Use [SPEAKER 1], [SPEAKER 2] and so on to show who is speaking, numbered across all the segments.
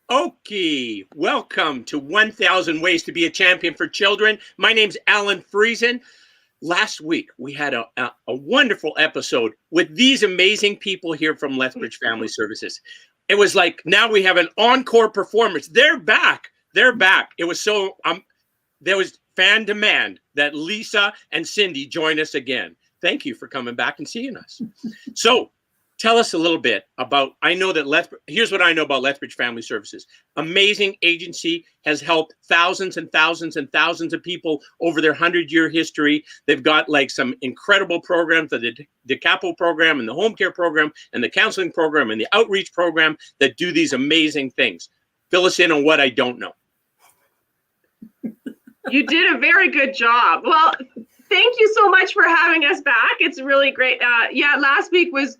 [SPEAKER 1] Okay, welcome to 1000 Ways to be a Champion for Children. My name's Alan Friesen. Last week, we had a wonderful episode with these amazing people here from Lethbridge Family Services. It was like, now we have an encore performance. They're back. They're back. It was so, there was fan demand that Lisa and Cindy join us again. Thank you for coming back and seeing us. So, tell us a little bit about, I know that here's what I know about Lethbridge Family Services. Amazing agency, has helped thousands and thousands and thousands of people over their 100-year history. They've got like some incredible programs, the DeCapo program and the home care program and the counseling program and the outreach program that do these amazing things. Fill us in on what I don't know.
[SPEAKER 2] You did a very good job. Well, thank you so much for having us back. It's really great. Last week was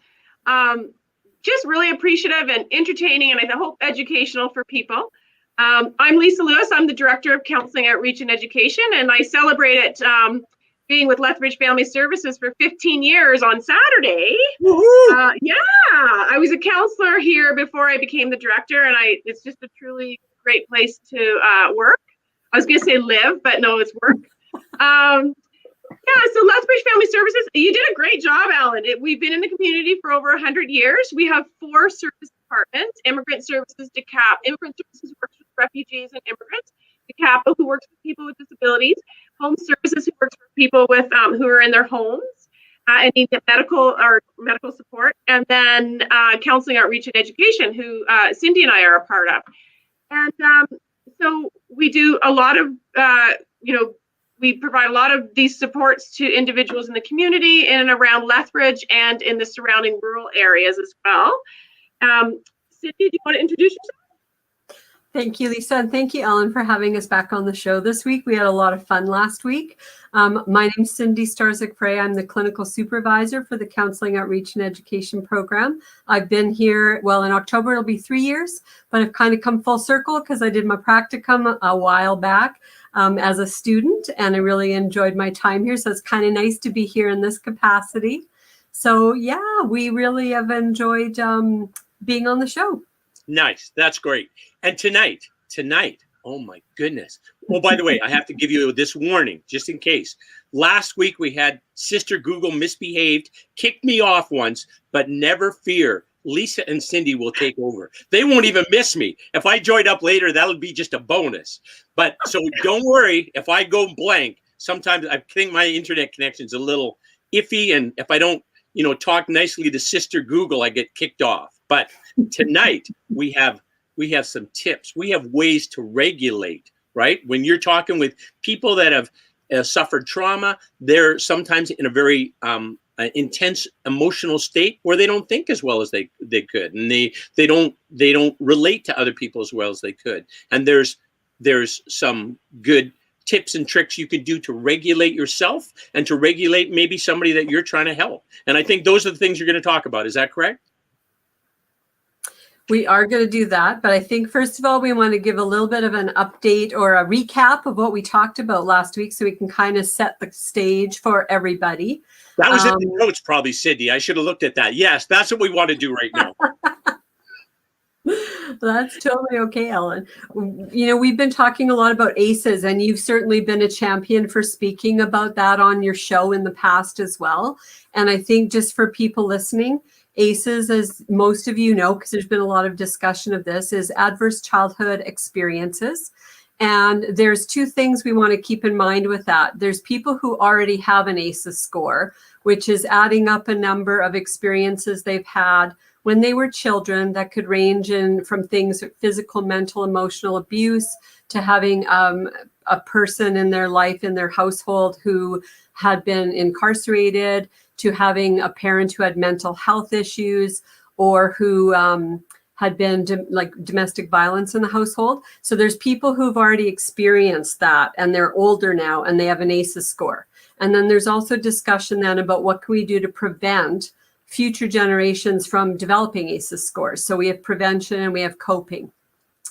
[SPEAKER 2] just really appreciative and entertaining, and I hope educational for people. I'm Lisa Lewis. I'm the Director of Counseling, Outreach, and Education, and I celebrated being with Lethbridge Family Services for 15 years on Saturday. I was a counselor here before I became the director, and it's just a truly great place to work. I was going to say live, but no, it's work. So Lethbridge Family Services, you did a great job, Alan. We've been in the community for over 100 years. We have 4 service departments: Immigrant Services, DeCap, Immigrant Services works with refugees and immigrants, DeCapo, who works with people with disabilities, Home Services, who works with people with who are in their homes and need medical support, and then Counseling, Outreach, and Education, who Cindy and I are a part of. And so we do a lot of, we provide a lot of these supports to individuals in the community in and around Lethbridge and in the surrounding rural areas as well. Cindy, do you want to introduce yourself?
[SPEAKER 3] Thank you, Lisa, and thank you, Ellen, for having us back on the show this week. We had a lot of fun last week. My name's Cindy Starzik-Frey. I'm the clinical supervisor for the Counseling, Outreach, and Education program. I've been here, well, in October it'll be 3 years, but I've kind of come full circle because I did my practicum a while back as a student, and I really enjoyed my time here. So it's kind of nice to be here in this capacity. So yeah, we really have enjoyed being on the show.
[SPEAKER 1] Nice. That's great. And tonight, oh my goodness. Well, by the way, I have to give you this warning just in case. Last week we had Sister Google misbehaved, kicked me off once, but never fear. Lisa and Cindy will take over. They won't even miss me. If I joined up later, that'll be just a bonus. But so don't worry if I go blank. Sometimes I think my internet connection's a little iffy, and if I don't, talk nicely to Sister Google, I get kicked off. But tonight we have some tips. We have ways to regulate, right? When you're talking with people that have suffered trauma, they're sometimes in a very intense emotional state where they don't think as well as they could, and they don't relate to other people as well as they could. And there's some good tips and tricks you could do to regulate yourself and to regulate maybe somebody that you're trying to help. And I think those are the things you're going to talk about. Is that correct?
[SPEAKER 3] We are going to do that, but I think first of all, we want to give a little bit of an update or a recap of what we talked about last week so we can kind of set the stage for everybody.
[SPEAKER 1] That was in the notes, probably, Cindy. I should have looked at that. Yes, that's what we want to do right now.
[SPEAKER 3] That's totally okay, Ellen. We've been talking a lot about ACEs, and you've certainly been a champion for speaking about that on your show in the past as well. And I think just for people listening, ACEs, as most of you know, because there's been a lot of discussion of this, is adverse childhood experiences. And there's 2 things we want to keep in mind with that. There's people who already have an ACEs score, which is adding up a number of experiences they've had when they were children that could range in from things like physical, mental, emotional abuse to having a person in their life, in their household who had been incarcerated, to having a parent who had mental health issues or who had been domestic violence in the household. So there's people who've already experienced that, and they're older now and they have an ACEs score. And then there's also discussion then about what can we do to prevent future generations from developing ACEs scores. So we have prevention and we have coping.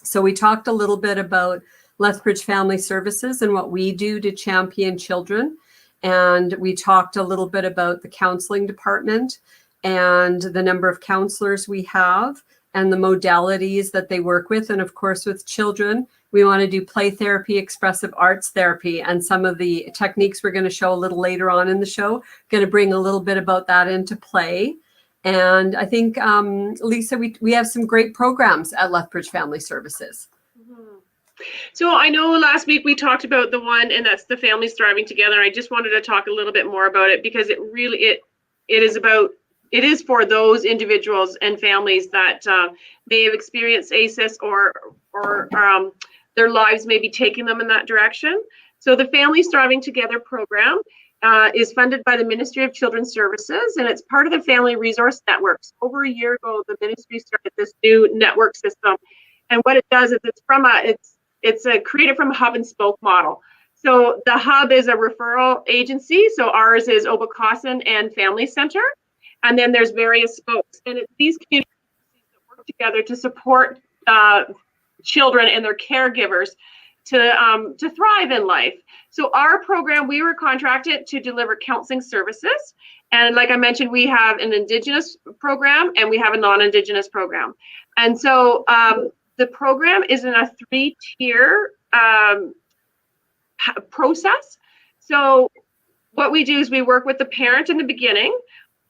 [SPEAKER 3] So we talked a little bit about Lethbridge Family Services and what we do to champion children. And we talked a little bit about the counseling department and the number of counselors we have and the modalities that they work with. And of course, with children, we want to do play therapy, expressive arts therapy, and some of the techniques we're going to show a little later on in the show, going to bring a little bit about that into play. And I think, Lisa, we have some great programs at Lethbridge Family Services.
[SPEAKER 2] So I know last week we talked about the one, and that's the Families Thriving Together. I just wanted to talk a little bit more about it, because it really, it is for those individuals and families that may have experienced ACEs, or their lives may be taking them in that direction. So the Families Thriving Together program is funded by the Ministry of Children's Services, and it's part of the Family Resource Networks. Over a year ago, the ministry started this new network system, and what it does is it's created from a hub and spoke model. So the hub is a referral agency. So ours is Obacasan and Family Center. And then there's various spokes. And it's these communities that work together to support children and their caregivers to thrive in life. So our program, we were contracted to deliver counseling services. And like I mentioned, we have an Indigenous program and we have a non-Indigenous program. And so the program is in a 3-tier process. So what we do is we work with the parent in the beginning,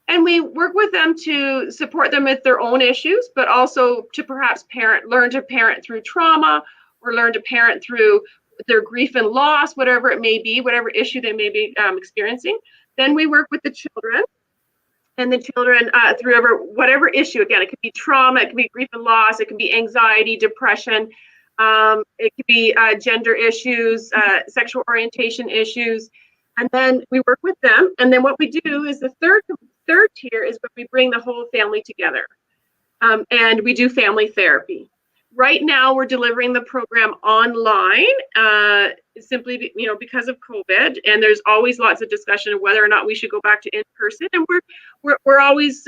[SPEAKER 2] and we work with them to support them with their own issues, but also to perhaps learn to parent through trauma, or learn to parent through their grief and loss, whatever it may be, whatever issue they may be experiencing. Then we work with the children. And the children through whatever issue. Again, it could be trauma, it could be grief and loss, it can be anxiety, depression, it could be gender issues, sexual orientation issues. And then we work with them. And then what we do is the third tier is when we bring the whole family together, and we do family therapy. Right now, we're delivering the program online, simply because of COVID, and there's always lots of discussion of whether or not we should go back to in person. And we're always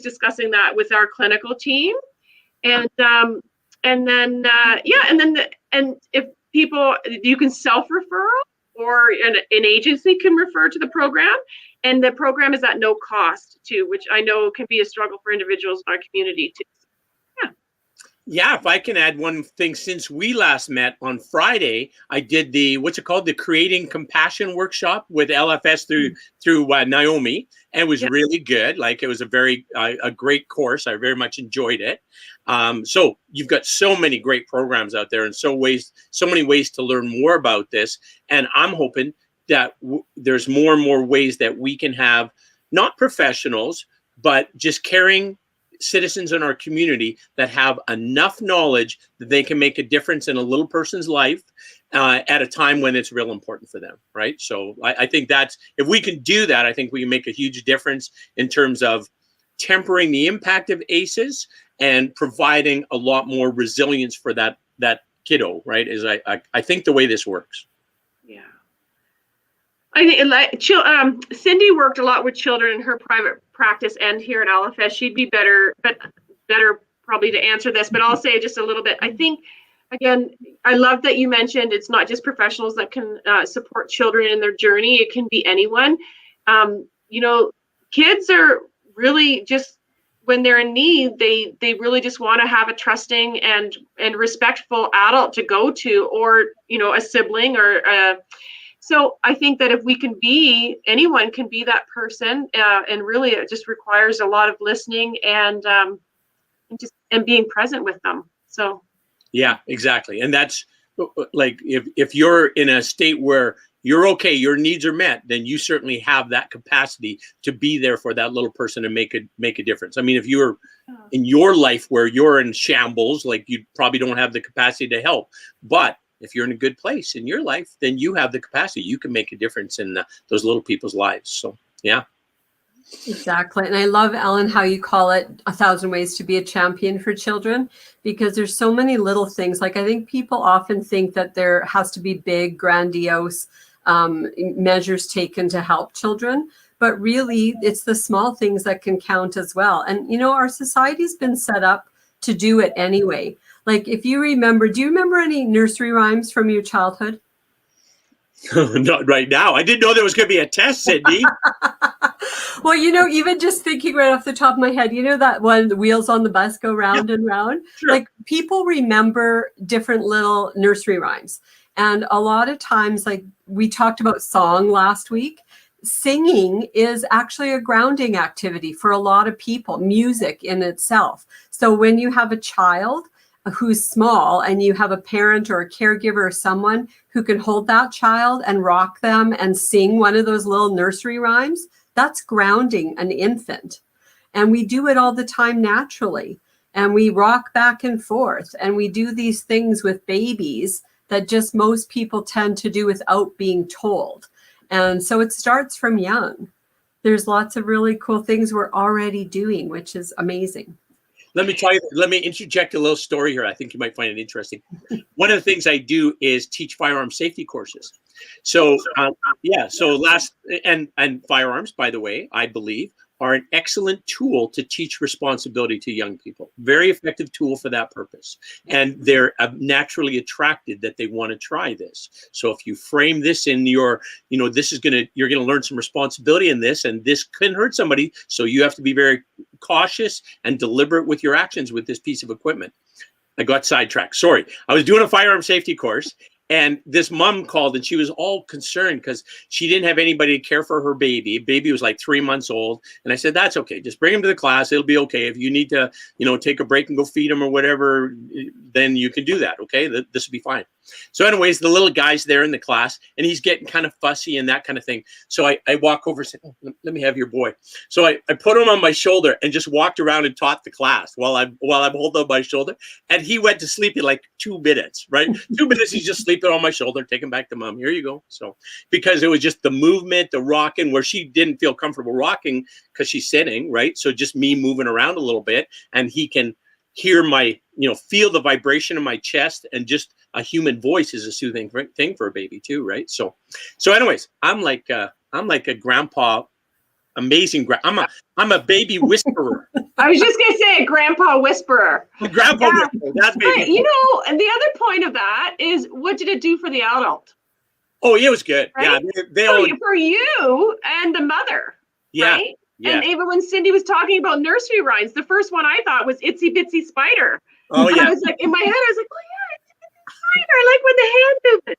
[SPEAKER 2] discussing that with our clinical team, and then if people, you can self-referral, or an agency can refer to the program, and the program is at no cost too, which I know can be a struggle for individuals in our community too.
[SPEAKER 1] Yeah, if I can add one thing, since we last met on Friday, I did the Creating Compassion workshop with LFS through Naomi, and it was really good. Like, it was a great course. I very much enjoyed it. So you've got so many great programs out there, and so many ways to learn more about this. And I'm hoping that there's more and more ways that we can have not professionals, but just caring citizens in our community that have enough knowledge that they can make a difference in a little person's life at a time when it's real important for them, right? So I think if we can do that, I think we can make a huge difference in terms of tempering the impact of ACEs and providing a lot more resilience for that kiddo, right? I think the way this works.
[SPEAKER 2] Yeah. I think Cindy worked a lot with children in her private practice and here at LFS. She'd be better probably to answer this, but I'll say just a little bit. I think, again, I love that you mentioned it's not just professionals that can support children in their journey. It can be anyone. Kids are really just, when they're in need, they really just want to have a trusting and respectful adult to go to, or, a sibling or so I think that if we can anyone can be that person, and really it just requires a lot of listening and being present with them. So.
[SPEAKER 1] Yeah, exactly. And that's like, if you're in a state where you're okay, your needs are met, then you certainly have that capacity to be there for that little person and make a difference. I mean, if you're in your life where you're in shambles, like, you probably don't have the capacity to help, but if you're in a good place in your life, then you have the capacity. You can make a difference in those little people's lives. So, yeah.
[SPEAKER 3] Exactly. And I love, Ellen, how you call it 1,000 ways to be a champion for children, because there's so many little things. Like, I think people often think that there has to be big, grandiose measures taken to help children. But really, it's the small things that can count as well. And, our society's been set up to do it anyway. Like, if you remember, do you remember any nursery rhymes from your childhood?
[SPEAKER 1] Not right now. I didn't know there was going to be a test, Cindy.
[SPEAKER 3] Well, even just thinking right off the top of my head, that one, the wheels on the bus go round and round.
[SPEAKER 1] Sure.
[SPEAKER 3] Like people remember different little nursery rhymes. And a lot of times, like we talked about song last week, singing is actually a grounding activity for a lot of people, music in itself. So when you have a child who's small and you have a parent or a caregiver or someone who can hold that child and rock them and sing one of those little nursery rhymes, that's grounding an infant. And we do it all the time naturally. And we rock back and forth. And we do these things with babies that just most people tend to do without being told. And so it starts from young. There's lots of really cool things we're already doing, which is amazing.
[SPEAKER 1] Let me interject a little story here. I think you might find it interesting. One of the things I do is teach firearm safety courses. So firearms, by the way, I believe are an excellent tool to teach responsibility to young people. Very effective tool for that purpose. And they're naturally attracted that they want to try this. So if you frame this in your, you're going to learn some responsibility in this, and this can hurt somebody. So you have to be very cautious and deliberate with your actions with this piece of equipment. I got sidetracked. Sorry. I was doing a firearm safety course. And this mom called and she was all concerned because she didn't have anybody to care for her baby. Baby was like 3 months old. And I said, that's okay. Just bring him to the class. It'll be okay. If you need to, take a break and go feed him or whatever, then you can do that. Okay. This will be fine. So anyways, the little guy's there in the class and he's getting kind of fussy and that kind of thing. So I walk over and say, oh, let me have your boy. So I put him on my shoulder and just walked around and taught the class while I'm holding on my shoulder. And he went to sleep in like 2 minutes, right? 2 minutes, he's just sleeping on my shoulder, take him back to mom. Here you go. So because it was just the movement, the rocking, where she didn't feel comfortable rocking because she's sitting, right? So just me moving around a little bit and he can hear my, feel the vibration in my chest, and just a human voice is a soothing thing for a baby too, right? So anyways, I'm like a grandpa, amazing. I'm a baby whisperer.
[SPEAKER 2] I was just gonna say, grandpa whisperer.
[SPEAKER 1] Grandpa whisperer. That's baby.
[SPEAKER 2] But, and the other point of that is, what did it do for the adult?
[SPEAKER 1] Oh, it was good.
[SPEAKER 2] Right?
[SPEAKER 1] Yeah, they all.
[SPEAKER 2] For you and the mother.
[SPEAKER 1] Yeah.
[SPEAKER 2] Right?
[SPEAKER 1] Yeah.
[SPEAKER 2] And even when Cindy was talking about nursery rhymes, the first one I thought was Itsy Bitsy Spider.
[SPEAKER 1] Oh,
[SPEAKER 2] and
[SPEAKER 1] yeah.
[SPEAKER 2] I was like, in my head, I was like, oh yeah, Itsy Bitsy Spider. I like when the hand movement.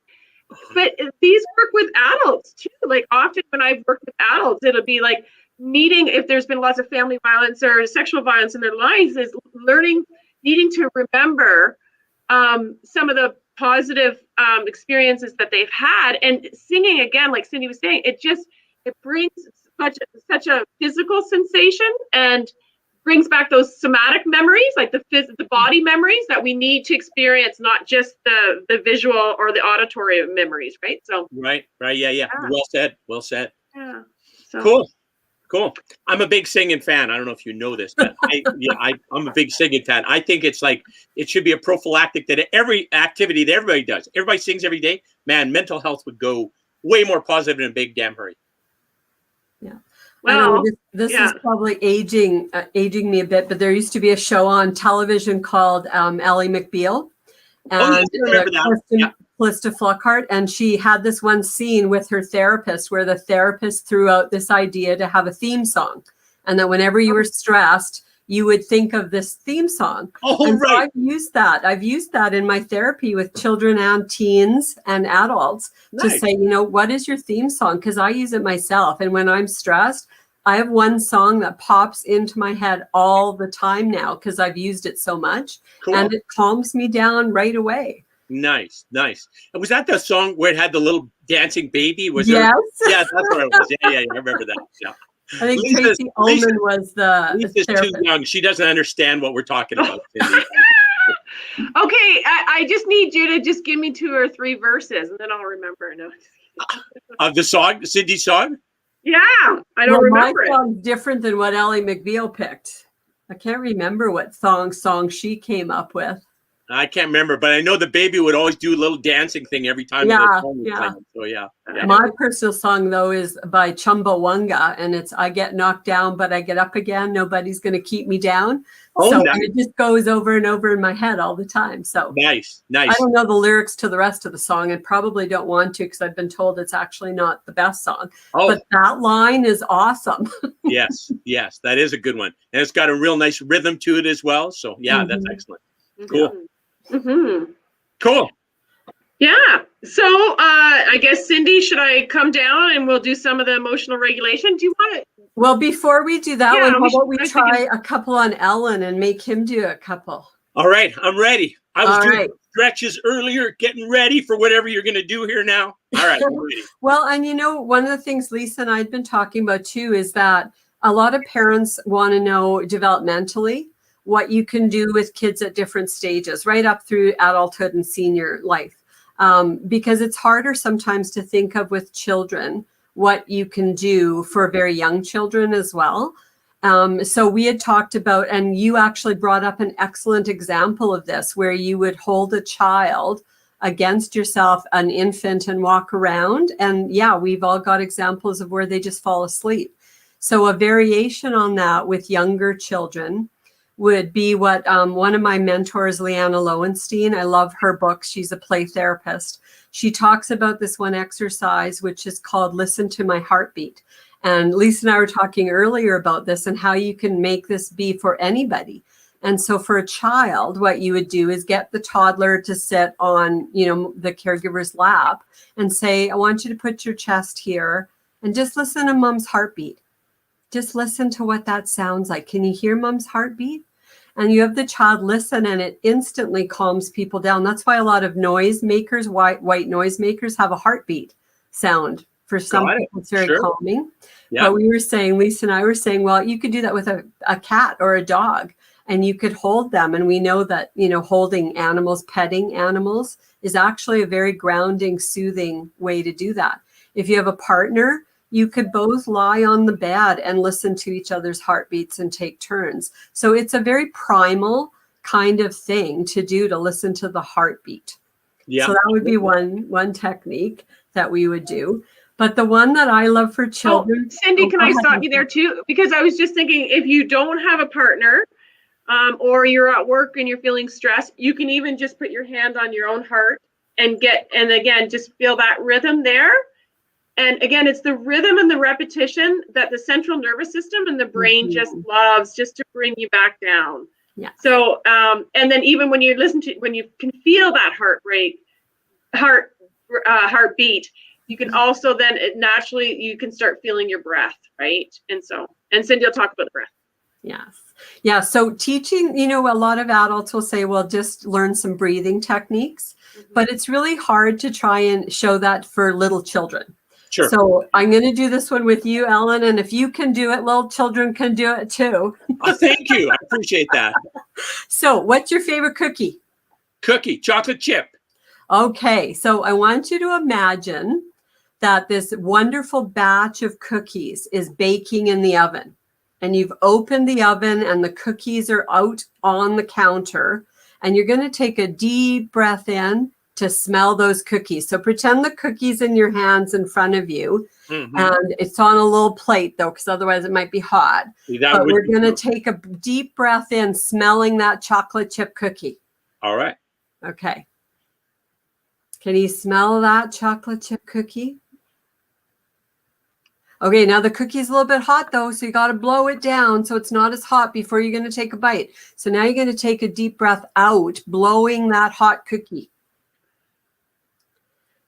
[SPEAKER 2] But these work with adults too. Like often when I've worked with adults, it'll be like needing, if there's been lots of family violence or sexual violence in their lives, is needing to remember some of the positive experiences that they've had. And singing, again, like Cindy was saying, it brings such a physical sensation and brings back those somatic memories, like the body memories that we need to experience, not just the visual or the auditory memories, right? So
[SPEAKER 1] right, yeah. Well said.
[SPEAKER 2] Yeah. So.
[SPEAKER 1] Cool. I'm a big singing fan. I don't know if you know this, but I'm a big singing fan. I think it should be a prophylactic that every activity that everybody does. Everybody sings every day. Man, mental health would go way more positive in a big damn hurry.
[SPEAKER 3] Yeah.
[SPEAKER 2] Well,
[SPEAKER 3] this is probably aging me a bit, but there used to be a show on television called Ally McBeal. And Callista Flockhart, and she had this one scene with her therapist where the therapist threw out this idea to have a theme song, and that whenever you were stressed, you would think of this theme song.
[SPEAKER 1] Oh, right.
[SPEAKER 3] So I've used that in my therapy with children and teens and adults to say, what is your theme song? Because I use it myself, and when I'm stressed, I have one song that pops into my head all the time now because I've used it so much. Cool. And it calms me down right away.
[SPEAKER 1] Nice. And was that the song where it had the little dancing baby?
[SPEAKER 3] Yes.
[SPEAKER 1] Yeah, that's what it was. Yeah, I remember that. Yeah.
[SPEAKER 3] I think Tracy Ullman was the
[SPEAKER 1] Lisa's too young. She doesn't understand what we're talking about.
[SPEAKER 2] Okay, I just need you to just give me 2 or 3 verses, and then I'll remember. No.
[SPEAKER 1] Of the song, Cindy's song?
[SPEAKER 2] Yeah, I don't remember it.
[SPEAKER 3] My song's different than what Ally McBeal picked. I can't remember what song she came up with.
[SPEAKER 1] I can't remember, but I know the baby would always do a little dancing thing every time the song was playing. So yeah.
[SPEAKER 3] My personal song though is by Chumbawanga, and it's "I get knocked down, but I get up again. Nobody's going to keep me down." So
[SPEAKER 1] nice.
[SPEAKER 3] it just goes over and over in my head all the time. So
[SPEAKER 1] nice.
[SPEAKER 3] I don't know the lyrics to the rest of the song, and probably don't want to because I've been told it's actually not the best song. But that line is awesome.
[SPEAKER 1] yes, that is a good one, and it's got a real nice rhythm to it as well. So yeah, that's excellent. Cool.
[SPEAKER 2] Mm-hmm.
[SPEAKER 1] Cool.
[SPEAKER 2] Yeah. So I guess, Cindy, should I come down and we'll do some of the emotional regulation? Do you want to?
[SPEAKER 3] Well, before we do that one, how about we try a couple on Ellen and make him do a couple?
[SPEAKER 1] All right. I'm ready. I was doing stretches earlier, getting ready for whatever you're going to do here now. All right. I'm ready.
[SPEAKER 3] Well, and you know, one of the things Lisa and I had been talking about too is that a lot of parents want to know developmentally what you can do with kids at different stages, right up through adulthood and senior life. Because it's harder sometimes to think of with children what you can do for very young children as well. So we had talked about, and you actually brought up an excellent example of this, where you would hold a child against yourself, an infant, and walk around. And yeah, we've all got examples of where they just fall asleep. So a variation on that with younger children would be what one of my mentors, Leanna Lowenstein, I love her book. She's a play therapist. She talks about this one exercise, which is called Listen to My Heartbeat. And Lisa and I were talking earlier about this and how you can make this be for anybody. And so for a child, what you would do is get the toddler to sit on, you know, the caregiver's lap and say, I want you to put your chest here and just listen to mom's heartbeat. Just listen to what that sounds like. Can you hear mom's heartbeat? And you have the child listen, and it instantly calms people down. That's why a lot of noise makers, white noise makers, have a heartbeat sound. For some people, it's very calming. Yeah. But we were saying, Lisa and I were saying, well, you could do that with a cat or a dog, and you could hold them. And we know that, you know, holding animals, petting animals is actually a very grounding, soothing way to do that. If you have a partner, you could both lie on the bed and listen to each other's heartbeats and take turns. So it's a very primal kind of thing to do, to listen to the heartbeat. Yeah. So that would be one technique that we would do. But the one that I love for children.
[SPEAKER 2] Cindy, can I stop you there too? Because I was just thinking, if you don't have a partner or you're at work and you're feeling stressed, you can even just put your hand on your own heart and again, just feel that rhythm there. And again, it's the rhythm and the repetition that the central nervous system and the brain just loves, just to bring you back down. Yeah. So, and then even when you when you can feel that heartbeat, you can also then naturally, you can start feeling your breath, right? And Cindy will talk about the breath.
[SPEAKER 3] Yes. Yeah. So teaching, you know, a lot of adults will say, well, just learn some breathing techniques, but it's really hard to try and show that for little children. Sure. So I'm going to do this one with you, Ellen. And if you can do it, little children can do it too.
[SPEAKER 1] Thank you. I appreciate that.
[SPEAKER 3] So what's your favorite cookie?
[SPEAKER 1] Cookie, chocolate chip.
[SPEAKER 3] Okay. So I want you to imagine that this wonderful batch of cookies is baking in the oven. And you've opened the oven and the cookies are out on the counter. And you're going to take a deep breath in to smell those cookies. So pretend the cookies in your hands in front of you. And it's on a little plate though, because otherwise it might be hot. But we're going to take a deep breath in, smelling that chocolate chip cookie.
[SPEAKER 1] All right.
[SPEAKER 3] Okay. Can you smell that chocolate chip cookie? Okay, now the cookie's a little bit hot though, so you got to blow it down so it's not as hot before you're going to take a bite. So now you're going to take a deep breath out, blowing that hot cookie.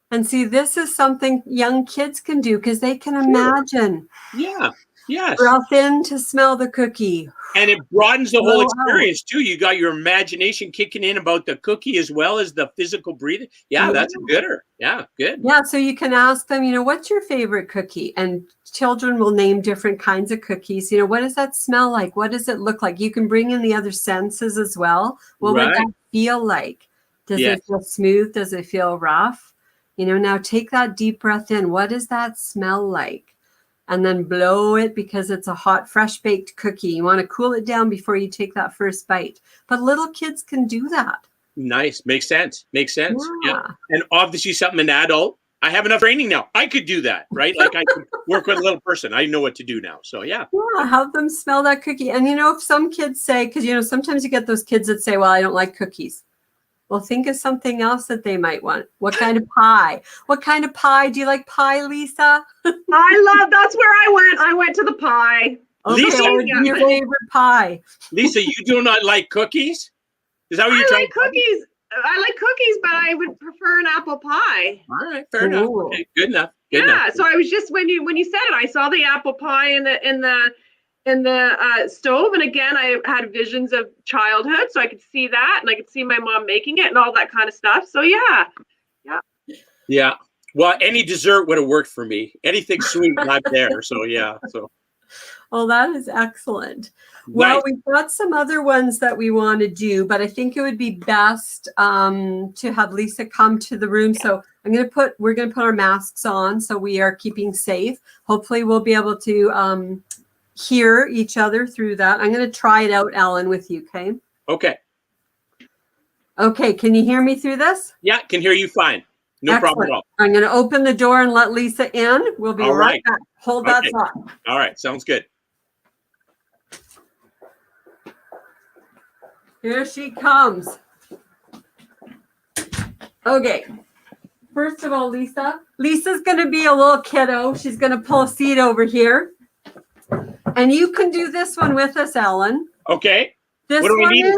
[SPEAKER 3] And see, this is something young kids can do because they can imagine.
[SPEAKER 1] Yeah. Yes.
[SPEAKER 3] Breath in to smell the cookie.
[SPEAKER 1] And it broadens the whole experience too. You got your imagination kicking in about the cookie as well as the physical breathing. Yeah, that's a gooder. Yeah, good.
[SPEAKER 3] Yeah, so you can ask them, you know, what's your favorite cookie? And children will name different kinds of cookies. You know, what does that smell like? What does it look like? You can bring in the other senses as well. What would that feel like? Does it feel smooth? Does it feel rough? You know, now take that deep breath in. What does that smell like? And then blow it because it's a hot, fresh baked cookie. You want to cool it down before you take that first bite. But little kids can do that.
[SPEAKER 1] Nice. Makes sense. Makes sense. Yeah.
[SPEAKER 3] Yeah.
[SPEAKER 1] And obviously something an adult. I have enough training now. I could do that, right? Like I could work with a little person. I know what to do now. So yeah.
[SPEAKER 3] Yeah, have them smell that cookie. And if some kids say, because sometimes you get those kids that say, well, I don't like cookies. Well, think of something else that they might want. What kind of pie? What kind of pie? Do you like pie, Lisa?
[SPEAKER 2] That's where I went. I went to the pie.
[SPEAKER 3] Okay,
[SPEAKER 1] Lisa,
[SPEAKER 3] what would be your favorite pie?
[SPEAKER 1] Lisa, you do not like cookies? Is that what you're
[SPEAKER 2] I
[SPEAKER 1] trying
[SPEAKER 2] like cookies. I like cookies, but I would prefer an apple pie.
[SPEAKER 1] All right, fair enough.
[SPEAKER 3] Ooh.
[SPEAKER 1] Okay, good enough. Good enough.
[SPEAKER 2] So I was just when you said it, I saw the apple pie in the stove, and again, I had visions of childhood, so I could see that, and I could see my mom making it, and all that kind of stuff. So
[SPEAKER 1] Yeah. Well, any dessert would have worked for me. Anything sweet, not there. So yeah. So.
[SPEAKER 3] Oh, that is excellent. Well,
[SPEAKER 1] Nice.
[SPEAKER 3] we've got some other ones that we want to do, but I think it would be best to have Lisa come to the room. So we're going to put our masks on so we are keeping safe. Hopefully we'll be able to hear each other through that. I'm going to try it out, Ellen, with you, okay?
[SPEAKER 1] Okay.
[SPEAKER 3] Okay, can you hear me through this?
[SPEAKER 1] Yeah, can hear you fine. No
[SPEAKER 3] Excellent.
[SPEAKER 1] problem at all.
[SPEAKER 3] I'm going to open the door and let Lisa in. We'll be
[SPEAKER 1] All
[SPEAKER 3] right
[SPEAKER 1] right.
[SPEAKER 3] back. Hold that
[SPEAKER 1] Okay.
[SPEAKER 3] thought.
[SPEAKER 1] All right, sounds good.
[SPEAKER 3] Here she comes. Okay. First of all, Lisa's going to be a little kiddo. She's going to pull a seat over here. And you can do this one with us, Ellen.
[SPEAKER 1] Okay.
[SPEAKER 3] This
[SPEAKER 1] What do we
[SPEAKER 3] one
[SPEAKER 1] need?
[SPEAKER 3] is,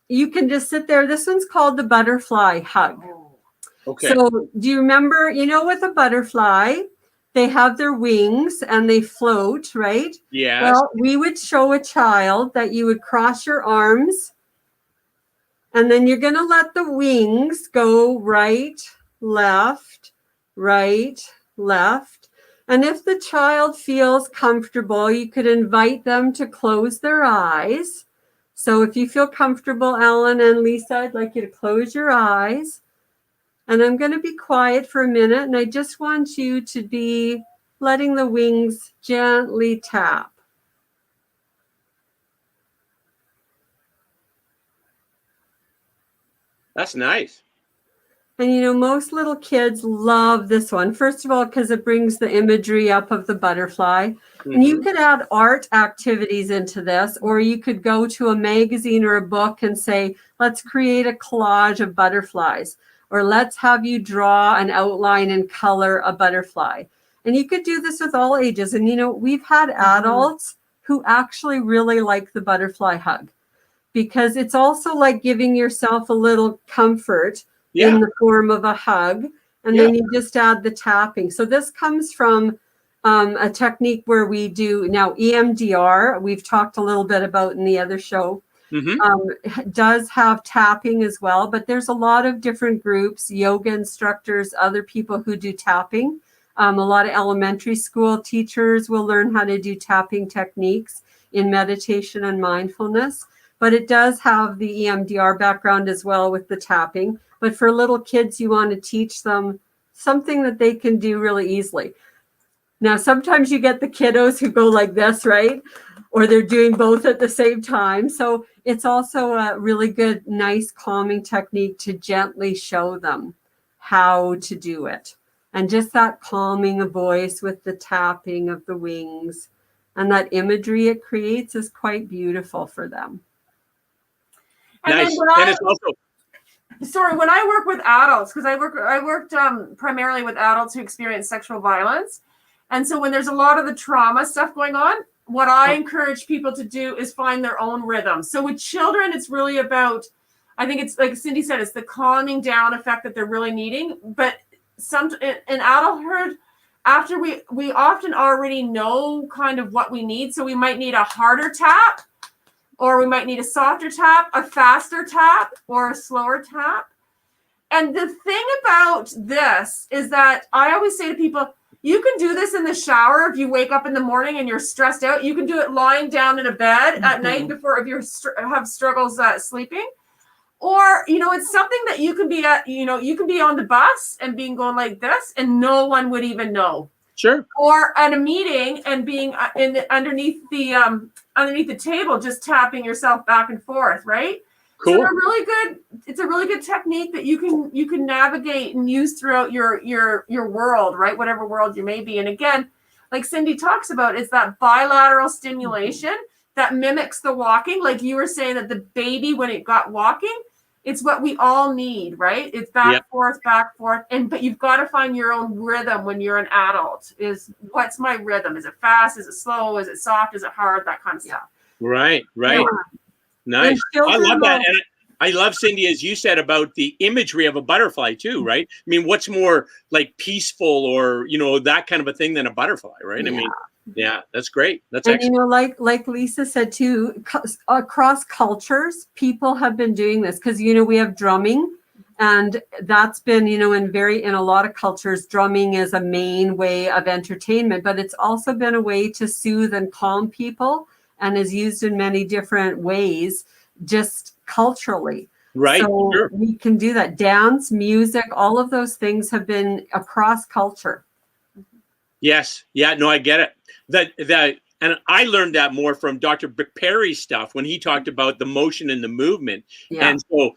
[SPEAKER 3] you can just sit there. This one's called the butterfly hug.
[SPEAKER 1] Okay.
[SPEAKER 3] So do you remember, with a butterfly, they have their wings and they float, right?
[SPEAKER 1] Yes.
[SPEAKER 3] Well, we would show a child that you would cross your arms and then you're going to let the wings go right, left, right, left. And if the child feels comfortable, you could invite them to close their eyes. So if you feel comfortable, Ellen and Lisa, I'd like you to close your eyes. And I'm going to be quiet for a minute. And I just want you to be letting the wings gently tap.
[SPEAKER 1] That's nice.
[SPEAKER 3] And most little kids love this one. First of all, because it brings the imagery up of the butterfly. Mm-hmm. And you could add art activities into this, or you could go to a magazine or a book and say, let's create a collage of butterflies, or let's have you draw an outline and color a butterfly. And you could do this with all ages. And, we've had adults who actually really like the butterfly hug, because it's also like giving yourself a little comfort in the form of a hug. And then you just add the tapping. So this comes from a technique where we do now EMDR. We've talked a little bit about in the other show. Does have tapping as well, but there's a lot of different groups, yoga instructors, other people who do tapping. A lot of elementary school teachers will learn how to do tapping techniques in meditation and mindfulness. But it does have the EMDR background as well with the tapping. But for little kids, you want to teach them something that they can do really easily. Now, sometimes you get the kiddos who go like this, right? Or they're doing both at the same time. So it's also a really good, nice, calming technique to gently show them how to do it. And just that calming of voice with the tapping of the wings and that imagery it creates is quite beautiful for them.
[SPEAKER 1] Nice. And it's also...
[SPEAKER 4] Sorry, when I work with adults, because I worked primarily with adults who experience sexual violence. And so when there's a lot of the trauma stuff going on, what I encourage people to do is find their own rhythm. So with children, it's really about, I think it's like Cindy said, it's the calming down effect that they're really needing. But in adulthood, after we often already know kind of what we need. So we might need a harder tap, or we might need a softer tap, a faster tap, or a slower tap. And the thing about this is that I always say to people, you can do this in the shower if you wake up in the morning and you're stressed out. You can do it lying down in a bed at night before if you have struggles sleeping. Or, it's something that you can be at, you can be on the bus and going like this and no one would even know.
[SPEAKER 1] Sure.
[SPEAKER 4] Or at a meeting and being underneath the table, just tapping yourself back and forth, right?
[SPEAKER 1] Cool.
[SPEAKER 4] So it's a really good technique that you can navigate and use throughout your world, right? Whatever world you may be. And again, like Cindy talks about, it's that bilateral stimulation that mimics the walking. Like you were saying that the baby, when it got walking, it's what we all need, right? It's back, forth, but you've got to find your own rhythm when you're an adult. Is what's my rhythm? Is it fast? Is it slow? Is it soft? Is it hard? That kind of stuff.
[SPEAKER 1] Right.
[SPEAKER 4] Yeah.
[SPEAKER 1] Nice. I love that. And I love, Cindy, as you said about the imagery of a butterfly too, right? I mean, what's more like peaceful or, that kind of a thing than a butterfly, right?
[SPEAKER 3] Yeah.
[SPEAKER 1] I mean, yeah, that's great. That's
[SPEAKER 3] and
[SPEAKER 1] excellent.
[SPEAKER 3] like Lisa said too, across cultures, people have been doing this because we have drumming, and that's been in a lot of cultures, drumming is a main way of entertainment, but it's also been a way to soothe and calm people, and is used in many different ways, just culturally.
[SPEAKER 1] Right.
[SPEAKER 3] So
[SPEAKER 1] Sure.
[SPEAKER 3] we can do that. Dance, music, all of those things have been across culture.
[SPEAKER 1] Yes. Yeah. No, I get it. And I learned that more from Dr. Perry's stuff when he talked about the motion and the movement.
[SPEAKER 3] Yeah.
[SPEAKER 1] And so,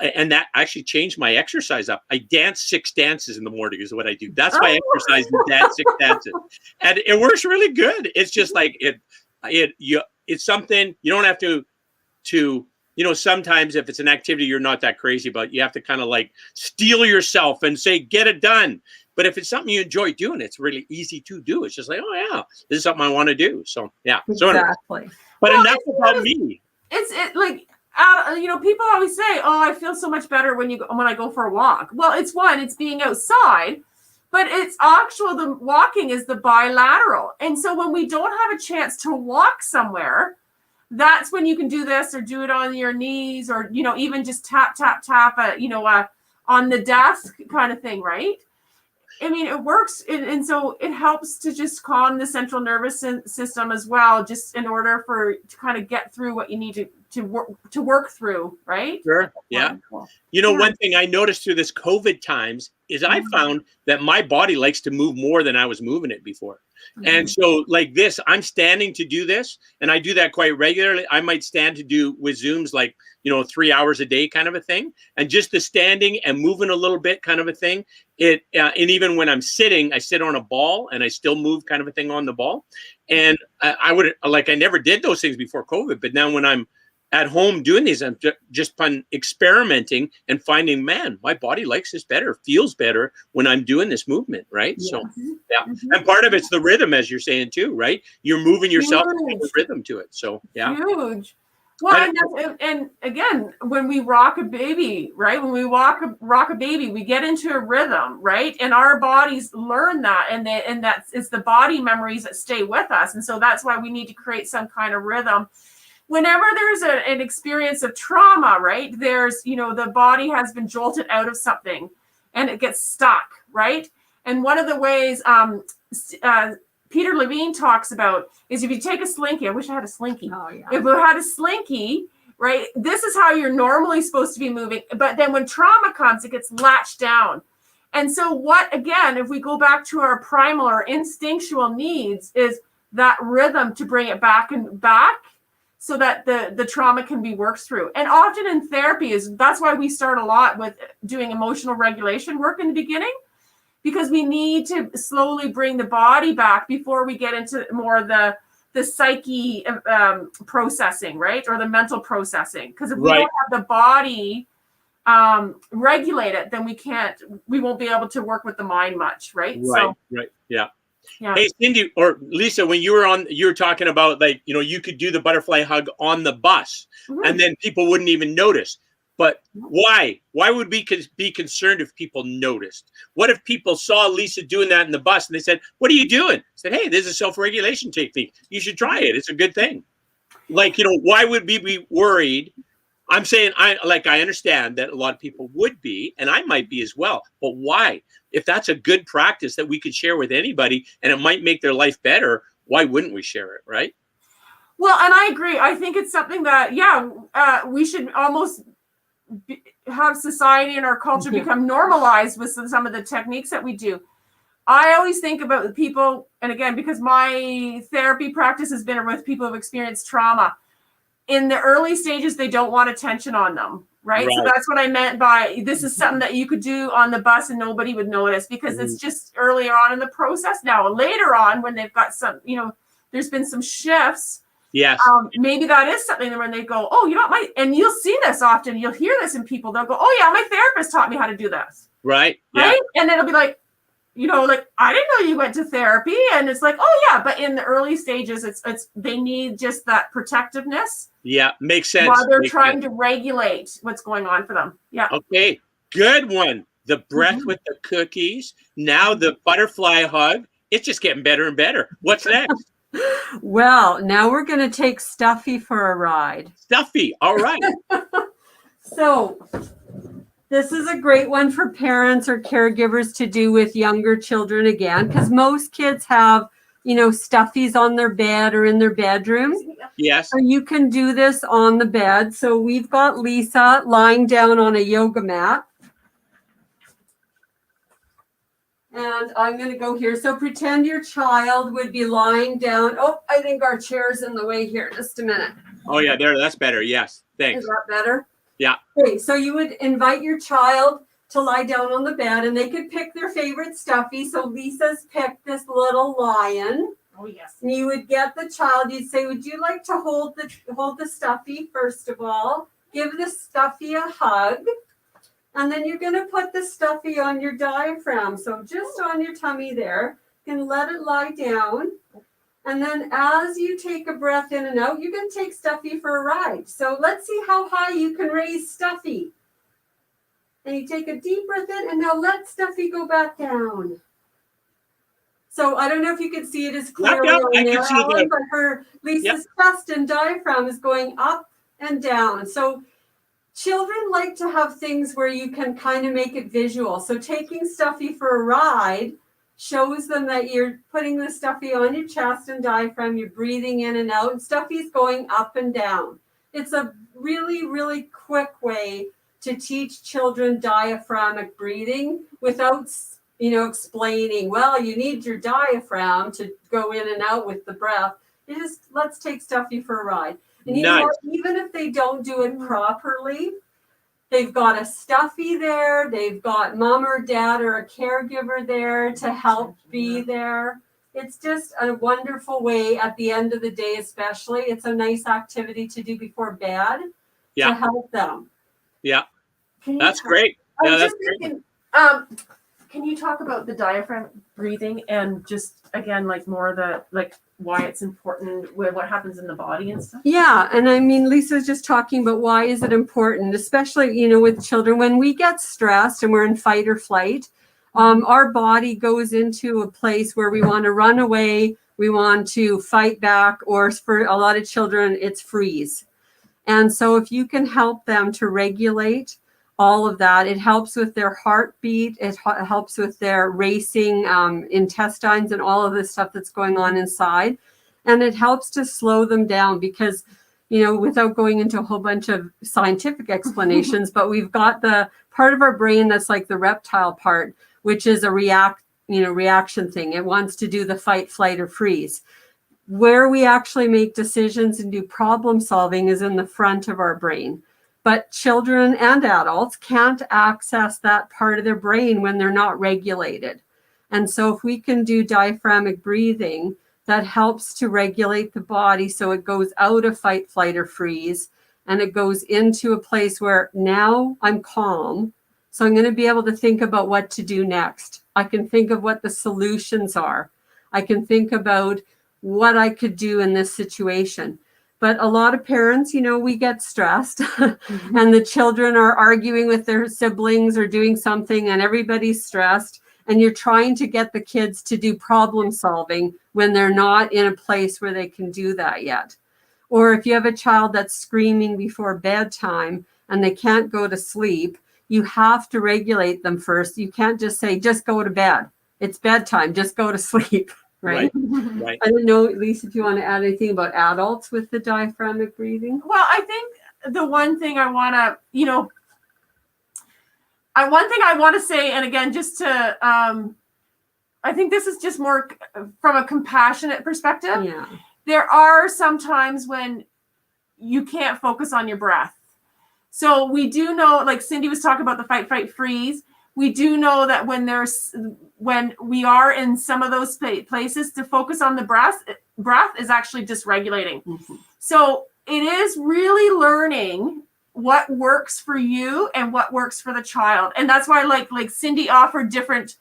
[SPEAKER 1] and that actually changed my exercise up. I dance 6 dances in the morning is what I do. That's my exercise, is dance 6 dances. And it works really good. It's just like it's something you don't have to sometimes if it's an activity you're not that crazy about, you have to kind of like steel yourself and say, get it done. But if it's something you enjoy doing, it's really easy to do. It's just like, oh yeah, this is something I want to do. So yeah.
[SPEAKER 3] Exactly.
[SPEAKER 1] But enough about me.
[SPEAKER 4] People always say, oh, I feel so much better when I go for a walk. Well, it's being outside, but the walking is the bilateral. And so when we don't have a chance to walk somewhere, that's when you can do this or do it on your knees or, even just tap, on the desk kind of thing, right? I mean, it works. And so it helps to just calm the central nervous system as well, just in order to kind of get through what you need to work through, right?
[SPEAKER 1] Sure. Yeah. One thing I noticed through this COVID times is I found that my body likes to move more than I was moving it before. And so like this, I'm standing to do this, and I do that quite regularly. I might stand to do with Zooms like, 3 hours a day kind of a thing. And just the standing and moving a little bit kind of a thing. And even when I'm sitting, I sit on a ball and I still move kind of a thing on the ball. And I never did those things before COVID, but now when I'm at home doing these, I'm just experimenting and finding, man, my body likes this better, feels better when I'm doing this movement, right?
[SPEAKER 3] Yeah.
[SPEAKER 1] So, yeah. And part of it's the rhythm, as you're saying too, right? You're moving yourself with the rhythm to it. So, yeah.
[SPEAKER 4] Huge. Well, and again, when we rock a baby, right? When we rock a baby, we get into a rhythm, right? And our bodies learn that, and it's the body memories that stay with us. And so that's why we need to create some kind of rhythm. Whenever there's an experience of trauma, right? There's, the body has been jolted out of something and it gets stuck, right? And one of the ways Peter Levine talks about is if you take a slinky, I wish I had a slinky.
[SPEAKER 3] Oh, yeah.
[SPEAKER 4] If we had a slinky, right? This is how you're normally supposed to be moving. But then when trauma comes, it gets latched down. And so if we go back to our primal or instinctual needs, is that rhythm to bring it back so that the trauma can be worked through. And often in therapy that's why we start a lot with doing emotional regulation work in the beginning, because we need to slowly bring the body back before we get into more of the psyche processing, right? Or the mental processing. Because if we don't have the body regulate it, then we won't be able to work with the mind much, right?
[SPEAKER 1] Right. Yeah. Hey, Cindy or Lisa, when you were talking about you could do the butterfly hug on the bus and then people wouldn't even notice. But why? Why would we be concerned if people noticed? What if people saw Lisa doing that in the bus and they said, "What are you doing?" I said, "Hey, this is a self-regulation technique. You should try it. It's a good thing." Why would we be worried? I'm saying I understand that a lot of people would be, and I might be as well. But why? If that's a good practice that we could share with anybody and it might make their life better, why wouldn't we share it, right?
[SPEAKER 4] Well, and I agree. I think it's something that, we should almost have society and our culture become normalized with some of the techniques that we do. I always think about the people, and again, because my therapy practice has been with people who've experienced trauma, in the early stages, they don't want attention on them, right? So
[SPEAKER 1] Right.
[SPEAKER 4] that's what I meant by this is something that you could do on the bus and nobody would notice because it's just earlier on in the process. Now, later on, when they've got some, there's been some shifts.
[SPEAKER 1] Yes.
[SPEAKER 4] Maybe that is something when they go, oh, and you'll see this often. You'll hear this in people. They'll go, oh yeah, my therapist taught me how to do this.
[SPEAKER 1] Right.
[SPEAKER 4] Right. Yeah. And then it'll be like, I didn't know you went to therapy. And it's like, oh yeah. But in the early stages, it's they need just that protectiveness.
[SPEAKER 1] Yeah. Makes sense.
[SPEAKER 4] While they're trying to regulate what's going on for them. Yeah.
[SPEAKER 1] Okay. Good one. The breath with the cookies. Now the butterfly hug. It's just getting better and better. What's next?
[SPEAKER 3] Well, now we're going to take Stuffy for a ride.
[SPEAKER 1] Stuffy. All right.
[SPEAKER 3] So this is a great one for parents or caregivers to do with younger children again, because most kids have, stuffies on their bed or in their bedrooms.
[SPEAKER 1] Yes.
[SPEAKER 3] So you can do this on the bed. So we've got Lisa lying down on a yoga mat. And I'm going to go here. So pretend your child would be lying down. Oh, I think our chair's in the way here. Just a minute.
[SPEAKER 1] Oh, yeah, there. That's better. Yes. Thanks.
[SPEAKER 3] Is that better?
[SPEAKER 1] Yeah.
[SPEAKER 3] Okay, so you would invite your child to lie down on the bed and they could pick their favorite stuffy. So Lisa's picked this little lion.
[SPEAKER 4] Oh, yes.
[SPEAKER 3] And you would get the child, you'd say, would you like to hold the stuffy first of all? Give the stuffy a hug. And then you're going to put the stuffy on your diaphragm. So just on your tummy there. You can let it lie down. And then as you take a breath in and out, you can take Stuffy for a ride. So let's see how high you can raise Stuffy. And you take a deep breath in and now let Stuffy go back down. So I don't know if you can see it as clearly on there, Alan, but Lisa's chest and diaphragm is going up and down. So children like to have things where you can kind of make it visual. So taking Stuffy for a ride shows them that you're putting the Stuffy on your chest and diaphragm, you're breathing in and out, and Stuffy's going up and down. It's a really, really quick way to teach children diaphragmic breathing without, explaining, well, you need your diaphragm to go in and out with the breath. Let's take Stuffy for a ride. And even if they don't do it properly, they've got a Stuffy there. They've got mom or dad or a caregiver there to help be there. It's just a wonderful way at the end of the day, especially. It's a nice activity to do before bed to help them.
[SPEAKER 1] Yeah, that's great. Yeah, that's great.
[SPEAKER 4] Can you talk about the diaphragm breathing and just, again, more the, why it's important with what happens in the body and stuff?
[SPEAKER 3] Yeah. And I mean, Lisa's just talking about why is it important, especially, with children. When we get stressed and we're in fight or flight, our body goes into a place where we want to run away, we want to fight back, or for a lot of children, it's freeze. And so if you can help them to regulate all of that, it helps with their heartbeat, it helps with their racing intestines and all of the stuff that's going on inside. And it helps to slow them down because, without going into a whole bunch of scientific explanations, but we've got the part of our brain that's like the reptile part, which is a reaction thing. It wants to do the fight, flight, or freeze. Where we actually make decisions and do problem solving is in the front of our brain. But children and adults can't access that part of their brain when they're not regulated. And so if we can do diaphragmic breathing, that helps to regulate the body so it goes out of fight, flight, or freeze, and it goes into a place where now I'm calm. So I'm going to be able to think about what to do next. I can think of what the solutions are. I can think about what I could do in this situation. But a lot of parents, we get stressed and the children are arguing with their siblings or doing something and everybody's stressed. And you're trying to get the kids to do problem solving when they're not in a place where they can do that yet. Or if you have a child that's screaming before bedtime and they can't go to sleep, you have to regulate them first. You can't just say, just go to bed. It's bedtime, just go to sleep. Right. I don't know, Lisa, if you want to add anything about adults with the diaphragmic breathing.
[SPEAKER 4] Well, I think the one thing I want to, say, and again, just to, I think this is just more from a compassionate perspective.
[SPEAKER 3] Yeah.
[SPEAKER 4] There are some times when you can't focus on your breath. So we do know, like Cindy was talking about the fight, fight, freeze. We do know that when we are in some of those places, to focus on the breath is actually dysregulating. So it is really learning what works for you and what works for the child. And that's why like Cindy offered different,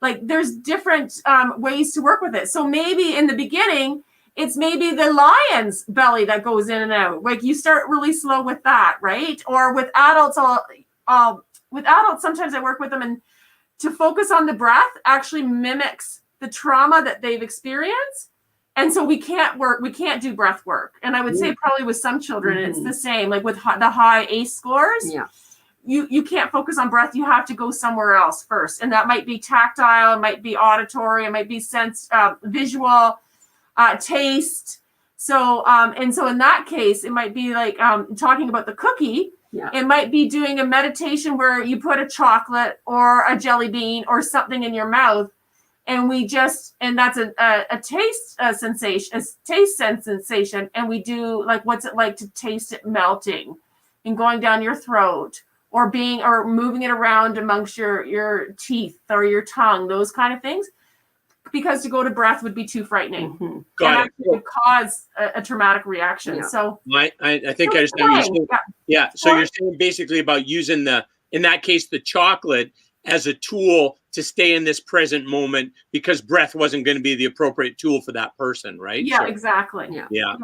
[SPEAKER 4] like there's different ways to work with it. So maybe in the beginning, it's maybe the lion's belly that goes in and out. Like you start really slow with that, right? Or with adults, sometimes I work with them, and to focus on the breath actually mimics the trauma that they've experienced. And so we can't do breath work. And I would say probably with some children, it's the same, like with the high ACE scores. Yeah. You can't focus on breath. You have to go somewhere else first. And that might be tactile, it might be auditory, it might be visual, taste. So, and so in that case, it might be like talking about the cookie. Yeah. It might be doing a meditation where you put a chocolate or a jelly bean or something in your mouth. And that's a taste sensation, a taste sensation. And we do like, what's it like to taste it melting and going down your throat, or moving it around amongst your teeth or your tongue, those kind of things. Because to go to breath would be too frightening.
[SPEAKER 1] Got it.
[SPEAKER 4] It would cause a traumatic reaction. Yeah. So
[SPEAKER 1] I think I understand what you're saying. Yeah. So you're saying basically about using in that case, the chocolate as a tool to stay in this present moment, because breath wasn't going to be the appropriate tool for that person, right?
[SPEAKER 4] Yeah, exactly.
[SPEAKER 1] Yeah.